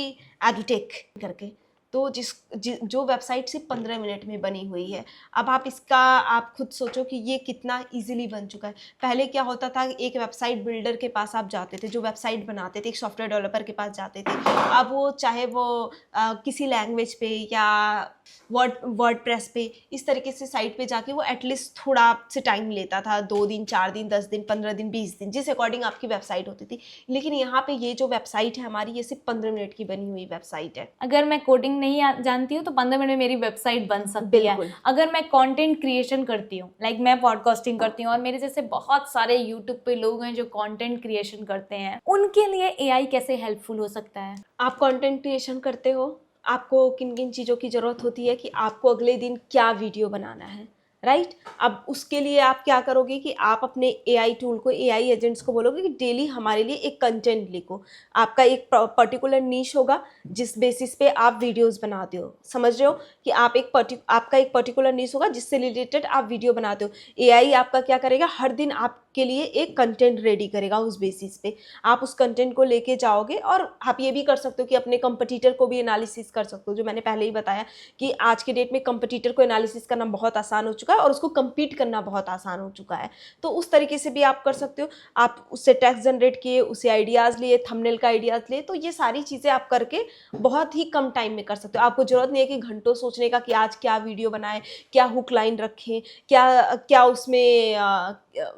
Speaker 2: एडिटेक करके। तो जो वेबसाइट सिर्फ 15 मिनट में बनी हुई है। अब आप खुद सोचो कि ये कितना इजीली बन चुका है। पहले क्या होता था, एक वेबसाइट बिल्डर के पास आप जाते थे, जो वेबसाइट बनाते थे, एक सॉफ्टवेयर डेवलपर के पास जाते थे। अब वो चाहे वो किसी लैंग्वेज पे या वर्डप्रेस पे इस तरीके से साइट पे जाके वो एटलीस्ट थोड़ा आपसे टाइम लेता था, 2 दिन, 4 दिन, 10 दिन, 15 दिन, 20 दिन, जिस अकॉर्डिंग आपकी वेबसाइट होती थी। लेकिन यहाँ पे ये जो वेबसाइट है हमारी, ये सिर्फ 15 मिनट की बनी हुई वेबसाइट है।
Speaker 1: अगर मैं कोडिंग नहीं जानती हूँ तो 15 मिनट में मेरी वेबसाइट बन सकती है। अगर मैं कंटेंट क्रिएशन करती हूँ, लाइक मैं पॉडकास्टिंग करती हूँ और मेरे जैसे बहुत सारे यूट्यूब पे लोग हैं जो कंटेंट क्रिएशन करते हैं, उनके लिए एआई कैसे हेल्पफुल हो सकता है?
Speaker 2: आप कंटेंट क्रिएशन करते हो, आपको किन किन चीज़ों की ज़रूरत होती है कि आपको अगले दिन क्या वीडियो बनाना है, राइट? अब उसके लिए आप क्या करोगे कि आप अपने एआई टूल को, एआई एजेंट्स को बोलोगे कि डेली हमारे लिए एक कंटेंट लिखो। आपका एक पर्टिकुलर नीश होगा जिस बेसिस पे आप वीडियोस बनाते हो। समझ रहे हो कि आपका एक पर्टिकुलर नीश होगा जिससे रिलेटेड आप वीडियो बनाते हो। एआई आपका क्या करेगा, हर दिन आपके लिए एक कंटेंट रेडी करेगा। उस बेसिस पे आप उस कंटेंट को लेके जाओगे और आप ये भी कर सकते हो कि अपने कंपटीटर को भी एनालिसिस कर सकते हो। जो मैंने पहले ही बताया कि आज के डेट में कंपटीटर को एनालिसिस करना बहुत आसान हो चुका है और उसको compete करना बहुत आसान हो चुका है। तो उस तरीके से भी आप कर सकते हो। आप उससे टेक्स्ट जनरेट किए, उससे आइडियाज़ लिए, थंबनेल का आइडियाज़ लिए, तो ये सारी चीज़ें आप करके बहुत ही कम टाइम में कर सकते हो। आपको ज़रूरत नहीं है कि घंटों सोचने का कि आज क्या वीडियो बनाएं, क्या हुक लाइन रखें, क्या उसमें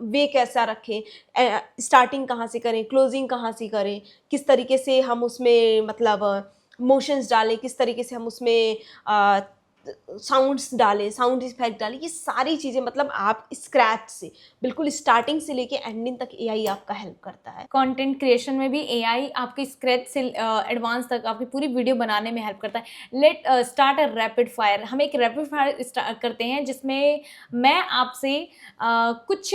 Speaker 2: वे कैसा रखें, स्टार्टिंग कहाँ से करें, क्लोजिंग कहाँ से करें, किस तरीके से हम उसमें मतलब मोशंस डालें, किस तरीके से हम उसमें साउंड्स डालें, साउंड इफेक्ट डालें, ये सारी चीज़ें मतलब आप स्क्रैच से बिल्कुल स्टार्टिंग से लेके एंडिंग तक एआई आपका हेल्प करता है।
Speaker 1: कंटेंट क्रिएशन में भी एआई आपकी स्क्रैच से एडवांस तक आपकी पूरी वीडियो बनाने में हेल्प करता है। Let start a rapid fire. हम एक रैपिड फायर स्टार्ट करते हैं जिसमें मैं आपसे कुछ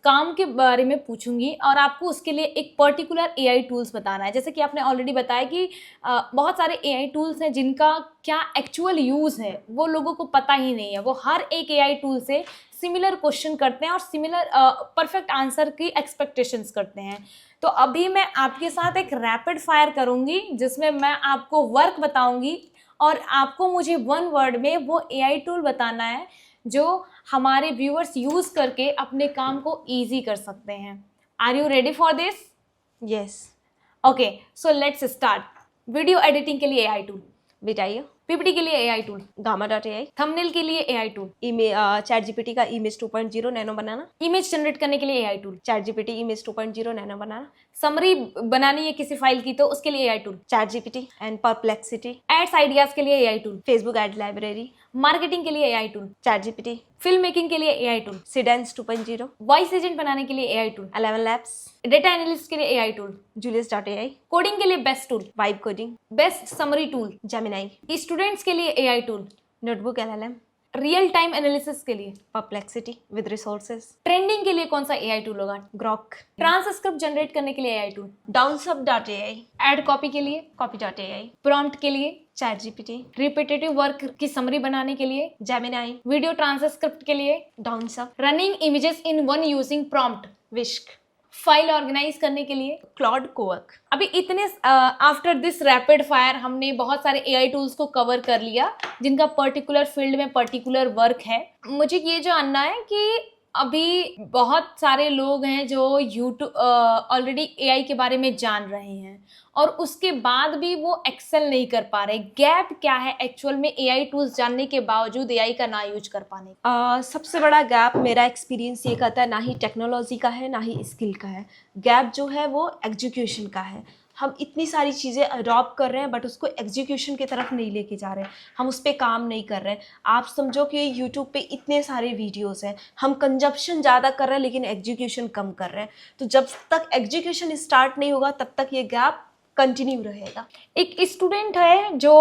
Speaker 1: काम के बारे में पूछूंगी और आपको उसके लिए एक पर्टिकुलर एआई टूल्स बताना है। जैसे कि आपने ऑलरेडी बताया कि बहुत सारे एआई टूल्स हैं जिनका क्या एक्चुअल यूज़ है वो लोगों को पता ही नहीं है। वो हर एक एआई टूल से सिमिलर क्वेश्चन करते हैं और सिमिलर परफेक्ट आंसर की एक्सपेक्टेशंस करते हैं। तो अभी मैं आपके साथ एक रैपिड फायर करूंगी जिसमें मैं आपको वर्क बताऊंगी और आपको मुझे वन वर्ड में वो एआई टूल बताना है जो हमारे व्यूअर्स यूज़ करके अपने काम को ईजी कर सकते हैं। Are you ready for this?
Speaker 2: Yes.
Speaker 1: Okay, so let's start. Video editing के लिए एआई टूल
Speaker 2: बताइए।
Speaker 1: पीपीटी के लिए एआई टूल
Speaker 2: gamma.ai।
Speaker 1: थंबनेल के लिए एआई टूल
Speaker 2: चैट जीपीटी का image 2.0 Nano Banana.
Speaker 1: Image generate करने के लिए AI tool
Speaker 2: Chat GPT image 2.0 Nano Banana.
Speaker 1: Summary बनानी है किसी फाइल की तो उसके लिए AI tool
Speaker 2: Chat GPT and Perplexity.
Speaker 1: Ads ideas के लिए AI tool
Speaker 2: Facebook ad library.
Speaker 1: Marketing के लिए AI tool
Speaker 2: Chat GPT.
Speaker 1: Film making के लिए AI tool
Speaker 2: Seedance 2.0।
Speaker 1: Voice agent बनाने के लिए AI tool
Speaker 2: 11 labs।
Speaker 1: Data analyst के लिए एआई टूल
Speaker 2: julius.ai।
Speaker 1: कोडिंग के लिए best tool
Speaker 2: vibe coding.
Speaker 1: Best summary tool
Speaker 2: Gemini.
Speaker 1: Students के लिए AI tool
Speaker 2: notebook LLM।
Speaker 1: Real time analysis के लिए
Speaker 2: परप्लेक्सिटी विद रिसोर्सेज।
Speaker 1: ट्रेंडिंग के लिए कौन सा एआई टूल होगा?
Speaker 2: ग्रॉक।
Speaker 1: ट्रांसक्रिप्ट जनरेट करने के लिए AI tool
Speaker 2: downsub.ai।
Speaker 1: Ad copy के लिए
Speaker 2: copy.ai।
Speaker 1: प्रॉम्प्ट के लिए
Speaker 2: चैट जीपीटी।
Speaker 1: रिपीटेटिव वर्क की समरी बनाने के लिए
Speaker 2: जेमिनाई।
Speaker 1: वीडियो ट्रांसक्रिप्ट के लिए
Speaker 2: downsub।
Speaker 1: Running images in one using prompt
Speaker 2: Whisk.
Speaker 1: File organize करने के लिए
Speaker 2: क्लॉड कोवर्क।
Speaker 1: अभी इतने आफ्टर दिस रैपिड फायर हमने बहुत सारे एआई टूल्स को कवर कर लिया जिनका पर्टिकुलर फील्ड में पर्टिकुलर वर्क है। मुझे ये जानना है कि अभी बहुत सारे लोग हैं जो यूट्यूब ऑलरेडी एआई के बारे में जान रहे हैं और उसके बाद भी वो एक्सेल नहीं कर पा रहे। गैप क्या है एक्चुअल में एआई टूल्स जानने के बावजूद एआई का ना यूज कर पाने का?
Speaker 2: सबसे बड़ा गैप मेरा एक्सपीरियंस ये कहता है ना ही टेक्नोलॉजी का है ना ही स्किल का है। गैप जो है वो एग्जीक्यूशन का है। हम इतनी सारी चीज़ें अडॉप्ट कर रहे हैं बट उसको एग्जीक्यूशन की तरफ नहीं लेके जा रहे हैं, हम उस पर काम नहीं कर रहे हैं। आप समझो कि यूट्यूब पे इतने सारे वीडियोस हैं, हम कंजप्शन ज़्यादा कर रहे हैं लेकिन एग्जीक्यूशन कम कर रहे हैं। तो जब तक एग्जीक्यूशन स्टार्ट नहीं होगा तब तक ये गैप कंटिन्यू रहेगा।
Speaker 1: एक स्टूडेंट है जो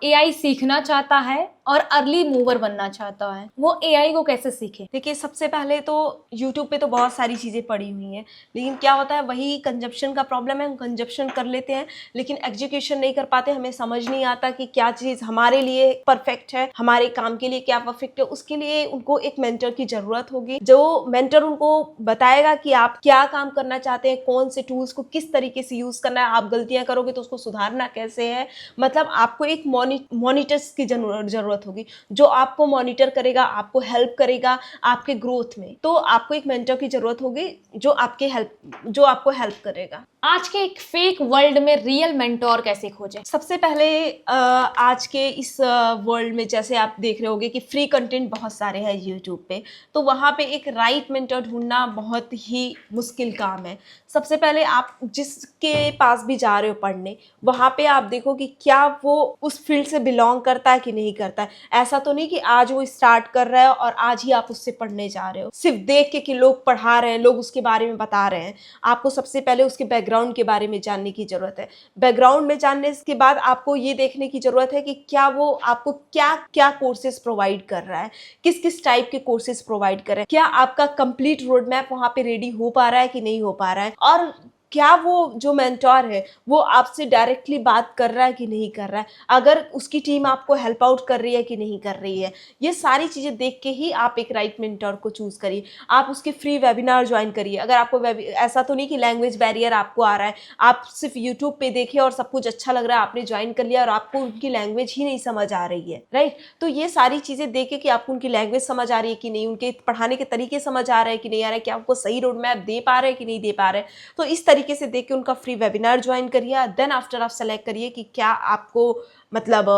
Speaker 1: एआई सीखना चाहता है और अर्ली मूवर बनना चाहता है, वो एआई को कैसे सीखे?
Speaker 2: देखिए, सबसे पहले तो यूट्यूब पे तो बहुत सारी चीज़ें पड़ी हुई हैं, लेकिन क्या होता है वही कंजप्शन का प्रॉब्लम है। हम कंजप्शन कर लेते हैं लेकिन एग्जीक्यूशन नहीं कर पाते। हमें समझ नहीं आता कि क्या चीज़ हमारे लिए परफेक्ट है, हमारे काम के लिए क्या परफेक्ट है। उसके लिए उनको एक मेंटर की ज़रूरत होगी, जो मेंटर उनको बताएगा कि आप क्या काम करना चाहते हैं, कौन से टूल्स को किस तरीके से यूज़ करना है, आप गलतियाँ करोगे तो उसको सुधारना कैसे है। मतलब आपको एक मॉनिटर्स की जरूरत होगी जो आपको मॉनिटर करेगा, आपको हेल्प करेगा आपके ग्रोथ में। तो आपको एक मेंटर की जरूरत होगी जो आपको हेल्प करेगा।
Speaker 1: आज के एक फेक वर्ल्ड में रियल मेंटोर कैसे खोजें?
Speaker 2: सबसे पहले आज के इस वर्ल्ड में जैसे आप देख रहे होगे कि फ्री कंटेंट बहुत सारे हैं यूट्यूब पे, तो वहाँ पे एक राइट मेंटर ढूंढना बहुत ही मुश्किल काम है। सबसे पहले आप जिसके पास भी जा रहे हो पढ़ने, वहाँ पे आप देखो कि क्या वो उस फील्ड से बिलोंग करता है कि नहीं करता है। ऐसा तो नहीं कि आज वो स्टार्ट कर रहा है और आज ही आप उससे पढ़ने जा रहे हो सिर्फ देख के कि लोग पढ़ा रहे हैं, लोग उसके बारे में बता रहे हैं। आपको सबसे पहले उसके बैकग्राउंड के बारे में जानने की जरूरत है। बैकग्राउंड में जानने के बाद आपको ये देखने की जरूरत है कि क्या वो आपको क्या क्या कोर्सेज प्रोवाइड कर रहा है, किस किस टाइप के कोर्सेज प्रोवाइड कर रहा है, क्या आपका कंप्लीट रोड मैप वहाँ पे रेडी हो पा रहा है कि नहीं हो पा रहा है, और क्या वो जो मेंटोर है वो आपसे डायरेक्टली बात कर रहा है कि नहीं कर रहा है, अगर उसकी टीम आपको हेल्प आउट कर रही है कि नहीं कर रही है। ये सारी चीज़ें देख के ही आप एक राइट मेंटोर को चूज़ करिए। आप उसके फ्री वेबिनार ज्वाइन करिए। अगर आपको ऐसा तो नहीं कि लैंग्वेज बैरियर आपको आ रहा है, आप सिर्फ यूट्यूब पे देखिए और सब कुछ अच्छा लग रहा है, आपने ज्वाइन कर लिया और आपको उनकी लैंग्वेज ही नहीं समझ आ रही है, राइट। तो ये सारी चीज़ें देखे कि आपको उनकी लैंग्वेज समझ आ रही है कि नहीं, उनके पढ़ाने के तरीके समझ आ रहे हैं कि नहीं आ रहे हैं, कि आपको सही रोड मैप दे पा रहे हैं कि नहीं दे पा रहे हैं। तो इस तरीके से देख के उनका फ्री वेबिनार ज्वाइन करिए। देन आफ्टर आप सेलेक्ट करिए कि क्या आपको मतलब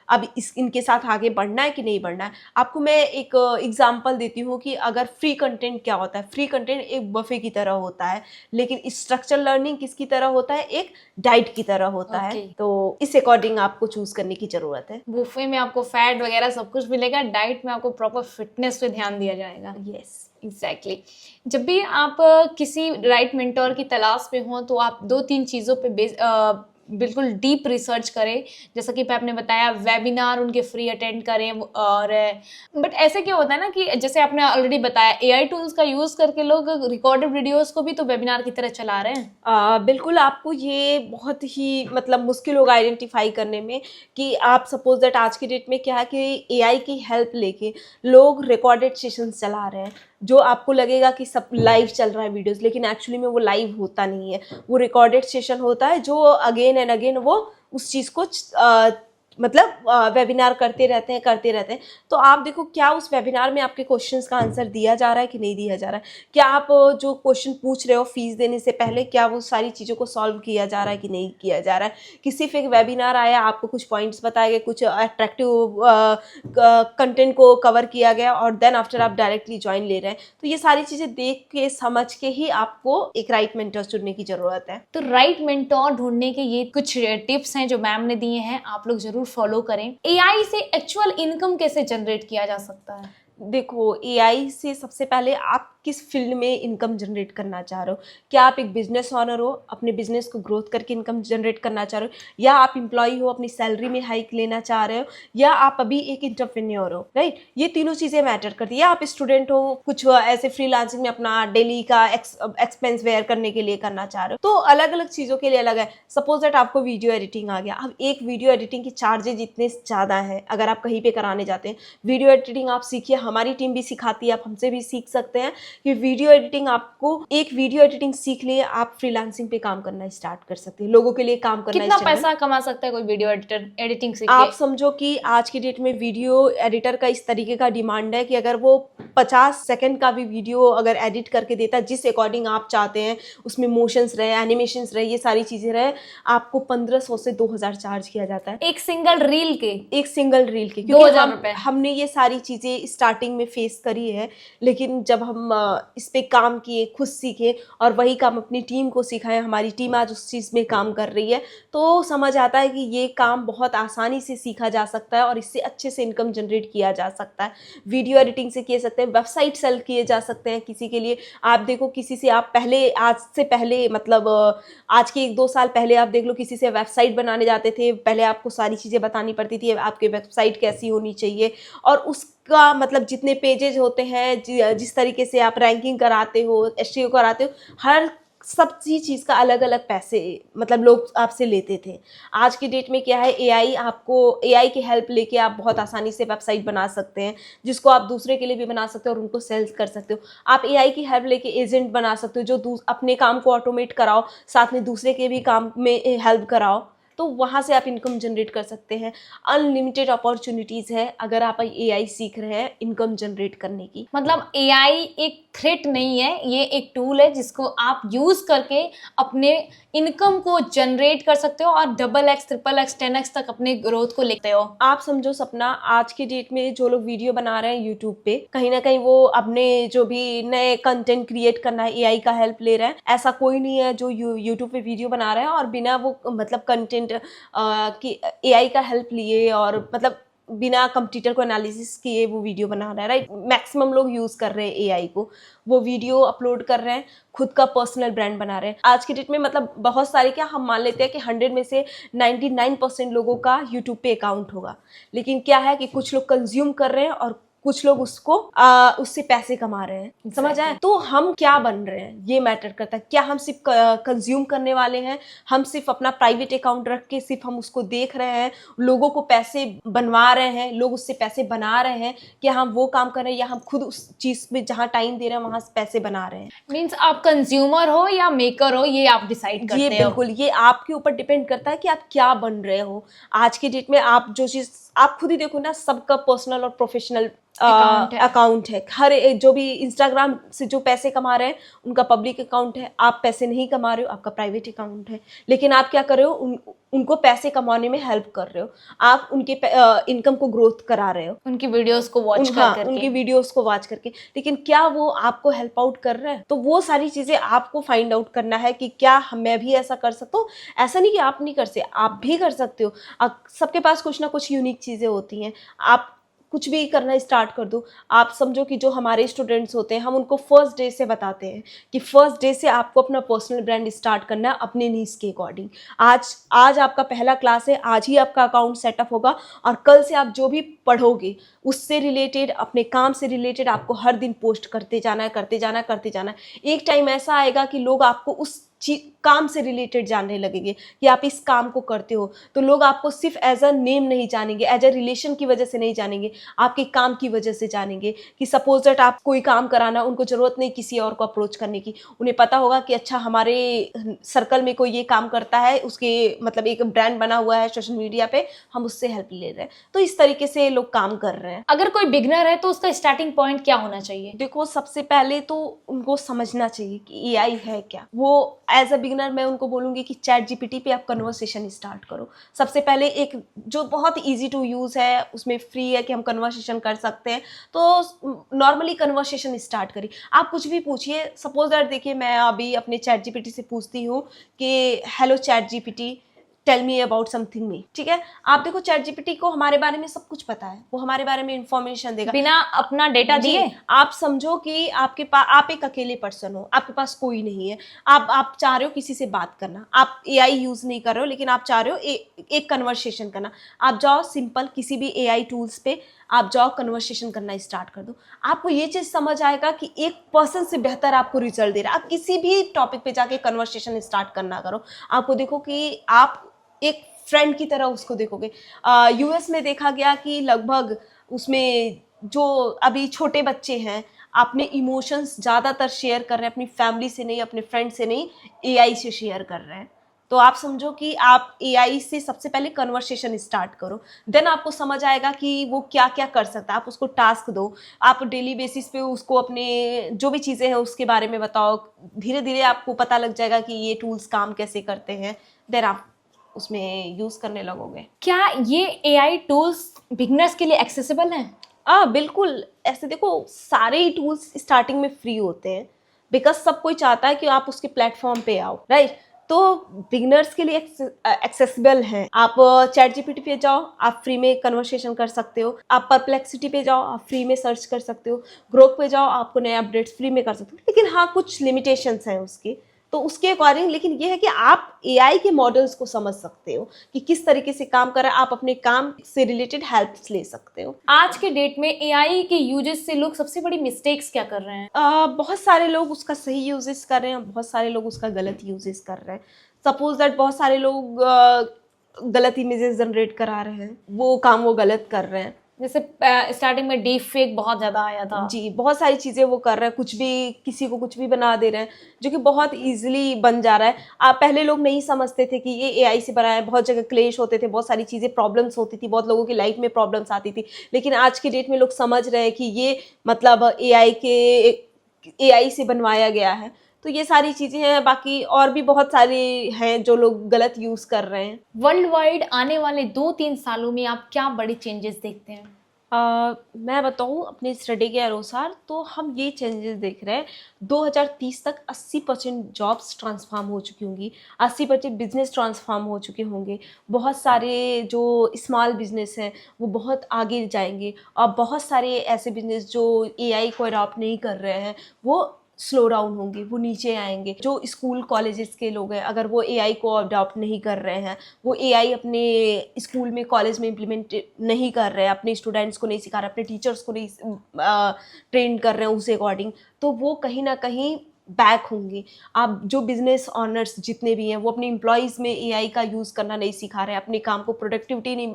Speaker 2: अब इनके साथ आगे बढ़ना है कि नहीं बढ़ना है। आपको मैं एक एग्जांपल देती हूँ कि अगर फ्री कंटेंट क्या होता है। फ्री कंटेंट एक बफे की तरह होता है, लेकिन स्ट्रक्चर लर्निंग किसकी तरह होता है, एक डाइट की तरह होता है। तो इस अकॉर्डिंग आपको चूज करने की जरूरत है।
Speaker 1: बुफे में आपको फैट वगैरह सब कुछ मिलेगा, डाइट में आपको प्रॉपर फिटनेस पे ध्यान दिया जाएगा।
Speaker 2: यस,
Speaker 1: एग्जैक्टली जब भी आप किसी राइट मेंटोर की तलाश पे हो तो आप 2-3 चीज़ों पे बिल्कुल डीप रिसर्च करें। जैसा कि आपने बताया वेबिनार उनके फ्री अटेंड करें। और बट ऐसे क्या होता है ना कि जैसे आपने ऑलरेडी बताया एआई टूल्स का यूज़ करके लोग रिकॉर्डेड वीडियोस को भी तो वेबिनार की तरह चला रहे हैं।
Speaker 2: बिल्कुल, आपको ये बहुत ही मतलब मुश्किल होगा आइडेंटिफाई करने में कि आप सपोज दैट आज की डेट में क्या है कि एआई की हेल्प लेके लोग रिकॉर्डेड सेशंस चला रहे हैं, जो आपको लगेगा कि सब लाइव चल रहा है वीडियोस, लेकिन एक्चुअली में वो लाइव होता नहीं है। वो रिकॉर्डेड सेशन होता है जो अगेन एंड अगेन वो उस चीज़ को मतलब वेबिनार करते रहते हैं। तो आप देखो क्या उस वेबिनार में आपके क्वेश्चंस का आंसर दिया जा रहा है कि नहीं दिया जा रहा है। क्या आप जो क्वेश्चन पूछ रहे हो फीस देने से पहले, क्या वो सारी चीज़ों को सॉल्व किया जा रहा है कि नहीं किया जा रहा है। किसी फिर वेबिनार आया, आपको कुछ पॉइंट्स बताए गए, कुछ अट्रैक्टिव कंटेंट को कवर किया गया और देन आफ्टर आप डायरेक्टली ज्वाइन ले रहे हैं। तो ये सारी चीज़ें देख के समझ के ही आपको एक राइट मेंटर चुनने की ज़रूरत है।
Speaker 1: तो राइट मेंटोर ढूंढने के ये कुछ टिप्स हैं जो मैम ने दिए हैं, आप लोग जरूर फॉलो करें। एआई से एक्चुअल इनकम कैसे जनरेट किया जा सकता है?
Speaker 2: देखो, एआई से सबसे पहले आप किस फील्ड में इनकम जनरेट करना चाह रहे हो। क्या आप एक बिजनेस ऑनर हो, अपने बिजनेस को ग्रोथ करके इनकम जनरेट करना चाह रहे हो, या आप एम्प्लॉय हो, अपनी सैलरी में हाइक लेना चाह रहे हो, या आप अभी एक एंटरप्रेन्योर हो, राइट। ये तीनों चीज़ें मैटर करती है। या आप स्टूडेंट हो, कुछ ऐसे फ्रीलांसिंग में अपना डेली का एक्सपेंस वेयर करने के लिए करना चाह रहे हो। तो अलग अलग चीज़ों के लिए अलग है। सपोज दैट आपको वीडियो एडिटिंग आ गया। अब एक वीडियो एडिटिंग की चार्जेज इतने ज़्यादा है, अगर आप कहीं पर कराने जाते हैं। वीडियो एडिटिंग आप सीखिए, हमारी टीम भी सिखाती है, आप हमसे भी सीख सकते हैं कि वीडियो एडिटिंग आपको एक वीडियो एडिटिंग सीख लिए, आप फ्रीलांसिंग पे काम करना स्टार्ट कर सकते हैं, लोगों के लिए काम करना।
Speaker 1: कितना पैसा कमा सकता है कोई वीडियो एडिटिंग सीख के?
Speaker 2: आप समझो कि आज की डेट में वीडियो एडिटर का इस तरीके का डिमांड है कि अगर वो 50 सेकंड का भी वीडियो अगर एडिट करके देता है जिस अकॉर्डिंग आप चाहते हैं, उसमें मोशंस रहे, एनिमेशंस रहे, ये सारी चीजें रहे, आपको 1500 से 2000 चार्ज किया जाता है
Speaker 1: एक सिंगल रील के। क्योंकि
Speaker 2: 2000 रुपए। हमने ये सारी चीजें स्टार्टिंग में फेस करी है, लेकिन जब हम इस पे काम किए, खुद सीखे और वही काम अपनी टीम को सिखाएं, हमारी टीम आज उस चीज़ में काम कर रही है, तो समझ आता है कि ये काम बहुत आसानी से सीखा जा सकता है और इससे अच्छे से इनकम जनरेट किया जा सकता है। वीडियो एडिटिंग से किए सकते हैं, वेबसाइट सेल किए जा सकते हैं किसी के लिए। आप देखो, किसी से आप पहले, आज से पहले मतलब आज के 1-2 साल पहले आप देख लो, किसी से वेबसाइट बनाने जाते थे, पहले आपको सारी चीज़ें बतानी पड़ती थी, आपकी वेबसाइट कैसी होनी चाहिए और उसका मतलब जितने पेजेज होते हैं, जिस तरीके से आप रैंकिंग कराते हो, एसईओ कराते हो, हर सब चीज़ का अलग अलग पैसे मतलब लोग आपसे लेते थे। आज की डेट में क्या है, एआई की हेल्प लेके आप बहुत आसानी से वेबसाइट बना सकते हैं, जिसको आप दूसरे के लिए भी बना सकते हो और उनको सेल्स कर सकते हो। आप एआई की हेल्प लेके एजेंट बना सकते हो, जो अपने काम को ऑटोमेट कराओ, साथ में दूसरे के भी काम में हेल्प कराओ, तो वहाँ से आप इनकम जनरेट कर सकते हैं। अनलिमिटेड अपॉर्चुनिटीज़ है अगर आप एआई सीख रहे हैं इनकम जनरेट करने की।
Speaker 1: मतलब एआई एक थ्रेट नहीं है, ये एक टूल है जिसको आप यूज करके अपने इनकम को जनरेट कर सकते हो और 2x, 3x, 10x तक अपने ग्रोथ को लेते हो।
Speaker 2: आप समझो सपना, आज के डेट में जो लोग वीडियो बना रहे हैं यूट्यूब पे, कहीं ना कहीं वो अपने जो भी नए कंटेंट क्रिएट करना है एआई का हेल्प ले रहे हैं। ऐसा कोई नहीं है जो यूट्यूब पे वीडियो बना रहे हैं और बिना वो मतलब कंटेंट कि एआई का हेल्प लिए और मतलब बिना कंप्यूटर को एनालिसिस किए वो वीडियो बना रहा है, राइट। मैक्सिमम लोग यूज कर रहे हैं एआई को, वो वीडियो अपलोड कर रहे हैं, खुद का पर्सनल ब्रांड बना रहे हैं। आज के डेट में मतलब बहुत सारे, क्या हम मान लेते हैं कि 100 में से 99% लोगों का यूट्यूब पे अकाउंट होगा, लेकिन क्या है कि कुछ लोग कंज्यूम कर रहे हैं और कुछ लोग उससे पैसे कमा रहे हैं। समझ आए? तो हम क्या बन रहे हैं ये मैटर करता है। क्या हम सिर्फ कंज्यूम करने वाले हैं, हम सिर्फ अपना प्राइवेट अकाउंट रख के सिर्फ हम उसको देख रहे हैं, लोगों को पैसे बनवा रहे हैं, लोग उससे पैसे बना रहे हैं, क्या हम वो काम कर रहे हैं या हम खुद उस चीज में जहाँ टाइम दे रहे हैं वहां से पैसे बना रहे हैं।
Speaker 1: मीन्स आप कंज्यूमर हो या मेकर हो, ये आप डिसाइड करते हो।
Speaker 2: बिल्कुल, ये आपके ऊपर डिपेंड करता है कि आप क्या बन रहे हो। आज की डेट में आप जो चीज आप खुद ही देखो ना, सबका पर्सनल और प्रोफेशनल
Speaker 1: Account है।
Speaker 2: अकाउंट है। हर जो भी इंस्टाग्राम से जो पैसे कमा रहे हैं उनका पब्लिक अकाउंट है। आप पैसे नहीं कमा रहे हो, आपका प्राइवेट अकाउंट है, लेकिन आप क्या कर रहे हो, उनको पैसे कमाने में हेल्प कर रहे हो, आप उनके इनकम को ग्रोथ करा रहे हो,
Speaker 1: उनकी वीडियोस को वॉच
Speaker 2: हाँ,
Speaker 1: करके।
Speaker 2: उनकी वीडियोस को वॉच करके। लेकिन क्या वो आपको हेल्प आउट कर रहे हैं? तो वो सारी चीजें आपको फाइंड आउट करना है कि क्या मैं भी ऐसा कर सकता हूँ। ऐसा नहीं कि आप नहीं कर सकते, आप भी कर सकते हो। सबके पास कुछ ना कुछ यूनिक चीजें होती हैं। आप कुछ भी करना स्टार्ट कर दो। आप समझो कि जो हमारे स्टूडेंट्स होते हैं, हम उनको फर्स्ट डे से बताते हैं कि फर्स्ट डे से आपको अपना पर्सनल ब्रांड स्टार्ट करना है अपने नीड्स के अकॉर्डिंग। आज आपका पहला क्लास है, आज ही आपका अकाउंट सेटअप होगा, और कल से आप जो भी पढ़ोगे उससे रिलेटेड, अपने काम से रिलेटेड आपको हर दिन पोस्ट करते जाना है, करते जाना है, करते जाना है। एक टाइम ऐसा आएगा कि लोग आपको उस काम से रिलेटेड जानने लगेंगे कि आप इस काम को करते हो। तो लोग आपको सिर्फ एज अ नेम नहीं जानेंगे, एज अ रिलेशन की वजह से नहीं जानेंगे, आपके काम की वजह से जानेंगे। कि सपोज दैट आप कोई काम कराना, उनको जरूरत नहीं किसी और को अप्रोच करने की, उन्हें पता होगा कि अच्छा हमारे सर्कल में कोई ये काम करता है, उसके मतलब एक ब्रांड बना हुआ है सोशल मीडिया पे, हम उससे हेल्प ले रहे हैं। तो इस तरीके से लोग काम कर रहे हैं।
Speaker 1: अगर कोई बिगनर है तो उसका स्टार्टिंग पॉइंट क्या होना चाहिए?
Speaker 2: देखो, सबसे पहले तो उनको समझना चाहिए कि एआई है क्या। वो एज अ बिगनर मैं उनको बोलूँगी कि चैट जीपीटी पे आप कन्वर्सेशन स्टार्ट करो। सबसे पहले एक जो बहुत ईजी टू यूज़ है, उसमें फ्री है कि हम कन्वर्सेशन कर सकते हैं, तो नॉर्मली कन्वर्सेशन स्टार्ट करिए। आप कुछ भी पूछिए। सपोज दैट देखिए, मैं अभी अपने चैट जीपीटी से पूछती हूँ कि hello Chat GPT, tell me about something me. ठीक है, आप देखो चैट जीपीटी को हमारे बारे में सब कुछ पता है, वो हमारे बारे में इंफॉर्मेशन देगा
Speaker 1: बिना अपना डेटा दिए।
Speaker 2: आप समझो कि आपके पास, आप एक अकेले पर्सन हो, आपके पास कोई नहीं है, आप चाह रहे हो किसी से बात करना, आप एआई यूज नहीं कर रहे हो, लेकिन आप चाह रहे हो एक कन्वर्सेशन करना। आप जाओ सिंपल किसी भी एआई टूल्स पे, आप जाओ कन्वर्सेशन करना स्टार्ट कर दो। आपको ये चीज समझ आएगा कि एक पर्सन से बेहतर आपको रिजल्ट दे रहा है। आप किसी भी टॉपिक पे जाके कन्वर्सेशन स्टार्ट करना करो, आपको देखो कि आप एक फ्रेंड की तरह उसको देखोगे। यूएस में देखा गया कि लगभग उसमें जो अभी छोटे बच्चे हैं, अपने इमोशंस ज़्यादातर शेयर कर रहे हैं अपनी फैमिली से नहीं, अपने फ्रेंड से नहीं, एआई से शेयर कर रहे हैं। तो आप समझो कि आप एआई से सबसे पहले कन्वर्सेशन स्टार्ट करो, देन आपको समझ आएगा कि वो क्या क्या कर सकता है। आप उसको टास्क दो, आप डेली बेसिस पे उसको अपने जो भी चीज़ें हैं उसके बारे में बताओ। धीरे धीरे आपको पता लग जाएगा कि ये टूल्स काम कैसे करते हैं, देन आप उसमें यूज़ करने लगोगे।
Speaker 1: क्या ये एआई टूल्स बिगनर्स के लिए एक्सेसिबल हैं?
Speaker 2: बिल्कुल। ऐसे देखो, सारे ही टूल्स स्टार्टिंग में फ्री होते हैं, बिकॉज सब कोई चाहता है कि आप उसके प्लेटफॉर्म पे आओ, राइट। तो बिगनर्स के लिए एक्सेसिबल हैं। आप चैट जीपीटी पे जाओ, आप फ्री में कन्वर्सेशन कर सकते हो। आप परप्लेक्सिटी पे जाओ, आप फ्री में सर्च कर सकते हो। ग्रोक पे जाओ, आपको नए अपडेट्स फ्री में कर सकते हो। लेकिन हाँ, कुछ लिमिटेशंस हैं उसके, तो उसके अकॉर्डिंग। लेकिन ये है कि आप एआई के मॉडल्स को समझ सकते हो कि किस तरीके से काम कर रहा है, आप अपने काम से रिलेटेड हेल्प ले सकते हो।
Speaker 1: आज के डेट में एआई के यूजेस से लोग सबसे बड़ी मिस्टेक्स क्या कर रहे हैं?
Speaker 2: बहुत सारे लोग उसका सही यूजेस कर रहे हैं, बहुत सारे लोग उसका गलत यूजेस कर रहे हैं। सपोज दैट बहुत सारे लोग गलत इमेजेस जनरेट करा रहे हैं, वो काम वो गलत कर रहे हैं।
Speaker 1: जैसे स्टार्टिंग में डीप फेक बहुत ज्यादा आया था।
Speaker 2: जी, बहुत सारी चीज़ें वो कर रहे हैं, कुछ भी किसी को कुछ भी बना दे रहे हैं, जो कि बहुत इजीली बन जा रहा है। आप पहले लोग नहीं समझते थे कि ये एआई से बना है, बहुत जगह क्लेश होते थे, बहुत सारी चीज़ें प्रॉब्लम्स होती थी, बहुत लोगों की लाइफ में प्रॉब्लम्स आती थी। लेकिन आज के डेट में लोग समझ रहे हैं कि ये मतलब एआई से बनवाया गया है। तो ये सारी चीज़ें हैं, बाकी और भी बहुत सारी हैं जो लोग गलत यूज़ कर रहे हैं।
Speaker 1: वर्ल्ड वाइड आने वाले 2-3 सालों में आप क्या बड़ी चेंजेस देखते हैं?
Speaker 2: मैं बताऊँ अपने स्टडी के अनुसार, तो हम ये चेंजेस देख रहे हैं 2030 तक 80% जॉब्स ट्रांसफॉर्म हो चुकी होंगी, 80% बिजनेस ट्रांसफॉर्म हो चुके होंगे। बहुत सारे जो स्मॉल बिजनेस हैं वो बहुत आगे जाएंगे, और बहुत सारे ऐसे बिजनेस जो एआई को अडॉप्ट नहीं कर रहे हैं वो स्लो डाउन होंगे, वो नीचे आएंगे। जो स्कूल कॉलेजेस के लोग हैं, अगर वो एआई को अडॉप्ट नहीं कर रहे हैं, वो एआई अपने स्कूल में कॉलेज में इम्प्लीमेंट नहीं कर रहे हैं, अपने स्टूडेंट्स को नहीं सिखा रहे, अपने टीचर्स को नहीं ट्रेन कर रहे हैं उस अकॉर्डिंग, तो वो कहीं ना कहीं बैक होंगे। आप जो बिजनेस ऑनर्स जितने भी हैं वो अपने एम्प्लॉयज़ में एआई का यूज़ करना नहीं सिखा रहे हैं, अपने काम को प्रोडक्टिविटी नहीं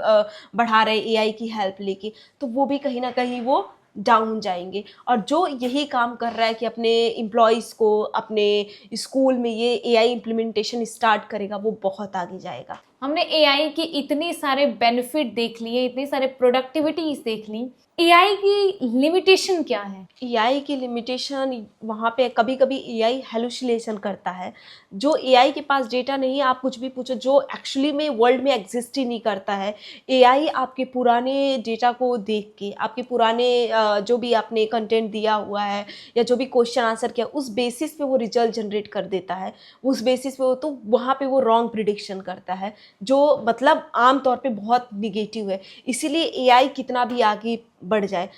Speaker 2: बढ़ा रहे एआई की हेल्प लेके, तो वो भी कहीं ना कहीं वो डाउन जाएंगे। और जो यही काम कर रहा है कि अपने एम्प्लॉयज़ को अपने स्कूल में ये एआई इम्प्लीमेंटेशन स्टार्ट करेगा, वो बहुत आगे जाएगा।
Speaker 1: हमने एआई के इतने सारे बेनिफिट देख लिए, इतने सारे प्रोडक्टिविटीज देख ली, एआई की लिमिटेशन क्या है?
Speaker 2: एआई की लिमिटेशन वहाँ पे कभी कभी एआई हेलुसिनेशन करता है। जो एआई के पास डेटा नहीं है, आप कुछ भी पूछो, जो एक्चुअली में वर्ल्ड में एग्जिस्ट ही नहीं करता है। एआई आपके पुराने डेटा को देख के, आपके पुराने जो भी आपने कंटेंट दिया हुआ है या जो भी क्वेश्चन आंसर किया, उस बेसिस पे वो रिजल्ट जनरेट कर देता है। उस बेसिस पे वो, तो वहाँ पे वो रॉन्ग प्रिडिक्शन करता है, जो मतलब आमतौर पे बहुत निगेटिव है। इसीलिए एआई कितना भी आगे बढ़ जाए,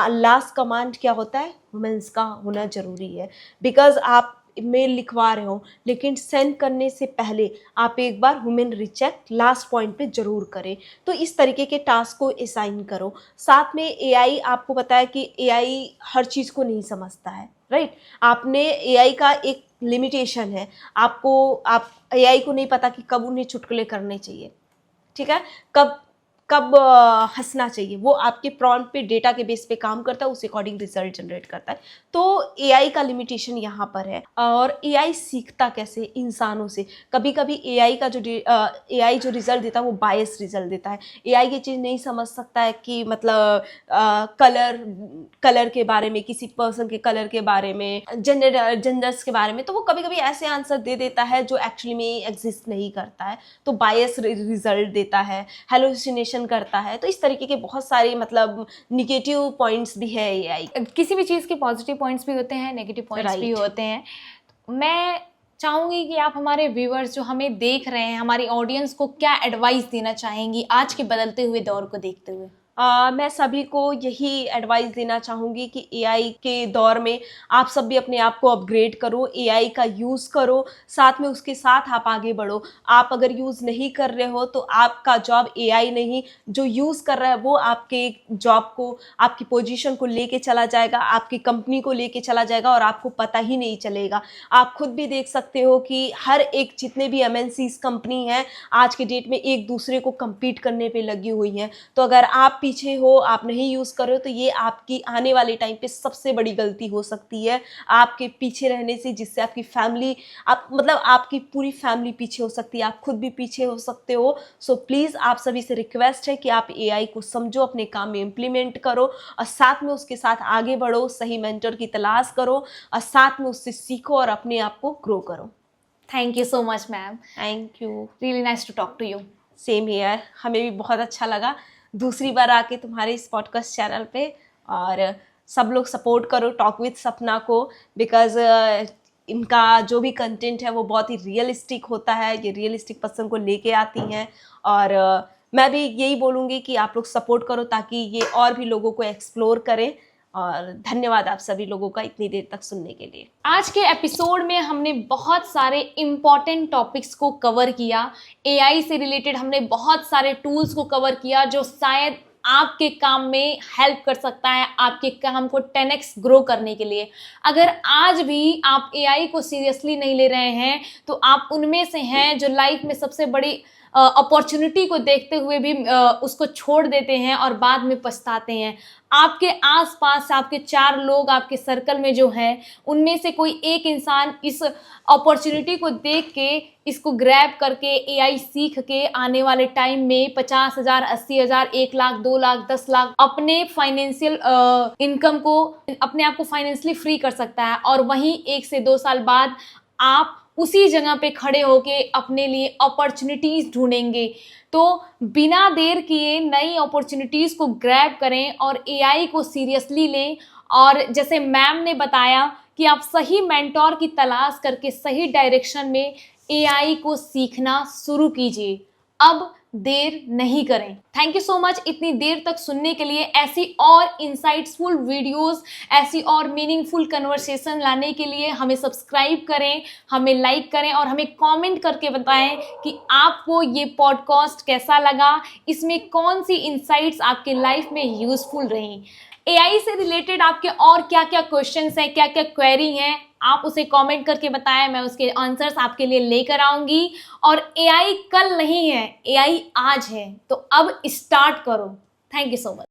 Speaker 2: लास्ट कमांड क्या होता है? ह्यूमंस का होना जरूरी है। बिकॉज आप मेल लिखवा रहे हो, लेकिन सेंड करने से पहले आप एक बार ह्यूमन रिचेक लास्ट पॉइंट पे जरूर करें। तो इस तरीके के टास्क को असाइन करो। साथ में एआई, आपको पता है कि एआई हर चीज़ को नहीं समझता है, राइट? आपने एआई का एक लिमिटेशन है। आप एआई को नहीं पता कि कब उन्हें चुटकुले करने चाहिए, ठीक है, कब कब हंसना चाहिए। वो आपके प्रॉम्प्ट पे, डेटा के बेस पे काम करता है, उस अकॉर्डिंग रिजल्ट जनरेट करता है। तो एआई का लिमिटेशन यहाँ पर है। और एआई सीखता कैसे? इंसानों से। कभी कभी एआई का एआई जो रिजल्ट देता है वो बायस रिजल्ट देता है। एआई ये चीज़ नहीं समझ सकता है कि मतलब कलर के बारे में, किसी पर्सन के कलर के बारे में, जेंडर्स के बारे में। तो वो कभी कभी ऐसे आंसर दे देता है जो एक्चुअली में एग्जिस्ट नहीं करता है, तो बायस रिजल्ट देता है, हेलुसिनेशन करता है। तो इस तरीके के बहुत सारे मतलब निगेटिव पॉइंट्स भी है एआई।
Speaker 1: किसी भी चीज़ के पॉजिटिव पॉइंट्स भी होते हैं, नेगेटिव पॉइंट्स भी होते हैं। मैं चाहूँगी कि आप हमारे व्यूअर्स जो हमें देख रहे हैं, हमारी ऑडियंस को क्या एडवाइस देना चाहेंगी आज के बदलते हुए दौर को देखते हुए?
Speaker 2: मैं सभी को यही एडवाइस देना चाहूँगी कि एआई के दौर में आप सब भी अपने आप को अपग्रेड करो, एआई का यूज़ करो, साथ में उसके साथ आप आगे बढ़ो। आप अगर यूज़ नहीं कर रहे हो तो आपका जॉब एआई नहीं, जो यूज़ कर रहा है वो आपके जॉब को, आपकी पोजीशन को लेके चला जाएगा, आपकी कंपनी को लेके चला जाएगा और आपको पता ही नहीं चलेगा। आप खुद भी देख सकते हो कि हर एक, जितने भी एमएनसीज कंपनी हैं आज के डेट में, एक दूसरे को कम्पीट करने पे लगी हुई हैं। तो अगर आप पीछे हो, आप नहीं यूज़ कर रहे हो, तो ये आपकी आने वाले टाइम पे सबसे बड़ी गलती हो सकती है, आपके पीछे रहने से, जिससे आपकी फैमिली, आपकी पूरी फैमिली पीछे हो सकती है, आप खुद भी पीछे हो सकते हो। सो प्लीज़ आप सभी से रिक्वेस्ट है कि आप एआई को समझो, अपने काम में इम्प्लीमेंट करो और साथ में उसके साथ आगे बढ़ो, सही मेंटर की तलाश करो और साथ में उससे सीखो और अपने आप को ग्रो करो।
Speaker 1: Thank you so much ma'am.
Speaker 2: Thank you.
Speaker 1: Really nice to talk to you.
Speaker 2: Same here, हमें भी बहुत अच्छा लगा दूसरी बार आके तुम्हारे इस पॉडकास्ट चैनल पे। और सब लोग सपोर्ट करो टॉक विद सपना को, बिकॉज इनका जो भी कंटेंट है वो बहुत ही रियलिस्टिक होता है। ये रियलिस्टिक पर्सन को लेके आती हैं और मैं भी यही बोलूँगी कि आप लोग सपोर्ट करो ताकि ये और भी लोगों को एक्सप्लोर करें। और धन्यवाद आप सभी लोगों का इतनी देर तक सुनने के लिए।
Speaker 1: आज के एपिसोड में हमने बहुत सारे इम्पॉर्टेंट टॉपिक्स को कवर किया। एआई से रिलेटेड हमने बहुत सारे टूल्स को कवर किया जो शायद आपके काम में हेल्प कर सकता है, आपके काम को 10x ग्रो करने के लिए। अगर आज भी आप एआई को सीरियसली नहीं ले रहे हैं तो आप उनमें से हैं जो लाइफ में सबसे बड़ी अपॉर्चुनिटी को देखते हुए भी उसको छोड़ देते हैं और बाद में पछताते हैं। आपके आसपास आपके 4 लोग आपके सर्कल में जो हैं, उनमें से कोई एक इंसान इस अपॉर्चुनिटी को देख के, इसको ग्रैब करके, एआई सीख के आने वाले टाइम में 50,000, 80,000, 1 लाख, 2 लाख, 10 लाख अपने फाइनेंशियल इनकम को, अपने आप को फाइनेंशियली फ्री कर सकता है। और वहीं 1 से 2 साल बाद आप उसी जगह पे खड़े होके अपने लिए अपॉर्चुनिटीज ढूंढेंगे। तो बिना देर किए नई अपॉर्चुनिटीज को ग्रैब करें और एआई को सीरियसली लें। और जैसे मैम ने बताया कि आप सही मेंटोर की तलाश करके सही डायरेक्शन में एआई को सीखना शुरू कीजिए। अब देर नहीं करें। थैंक यू सो मच इतनी देर तक सुनने के लिए। ऐसी और इंसाइट्सफुल वीडियोस, ऐसी और मीनिंगफुल कन्वर्सेशन लाने के लिए हमें सब्सक्राइब करें, हमें लाइक करें और हमें कमेंट करके बताएं कि आपको ये पॉडकास्ट कैसा लगा, इसमें कौन सी इंसाइट्स आपके लाइफ में यूजफुल रही। एआई से रिलेटेड आपके और क्या क्या क्वेश्चंस हैं, क्या क्या क्वेरी हैं, आप उसे कमेंट करके बताएं, मैं उसके आंसर्स आपके लिए लेकर आऊंगी। और एआई कल नहीं है, एआई आज है, तो अब स्टार्ट करो। Thank you so much.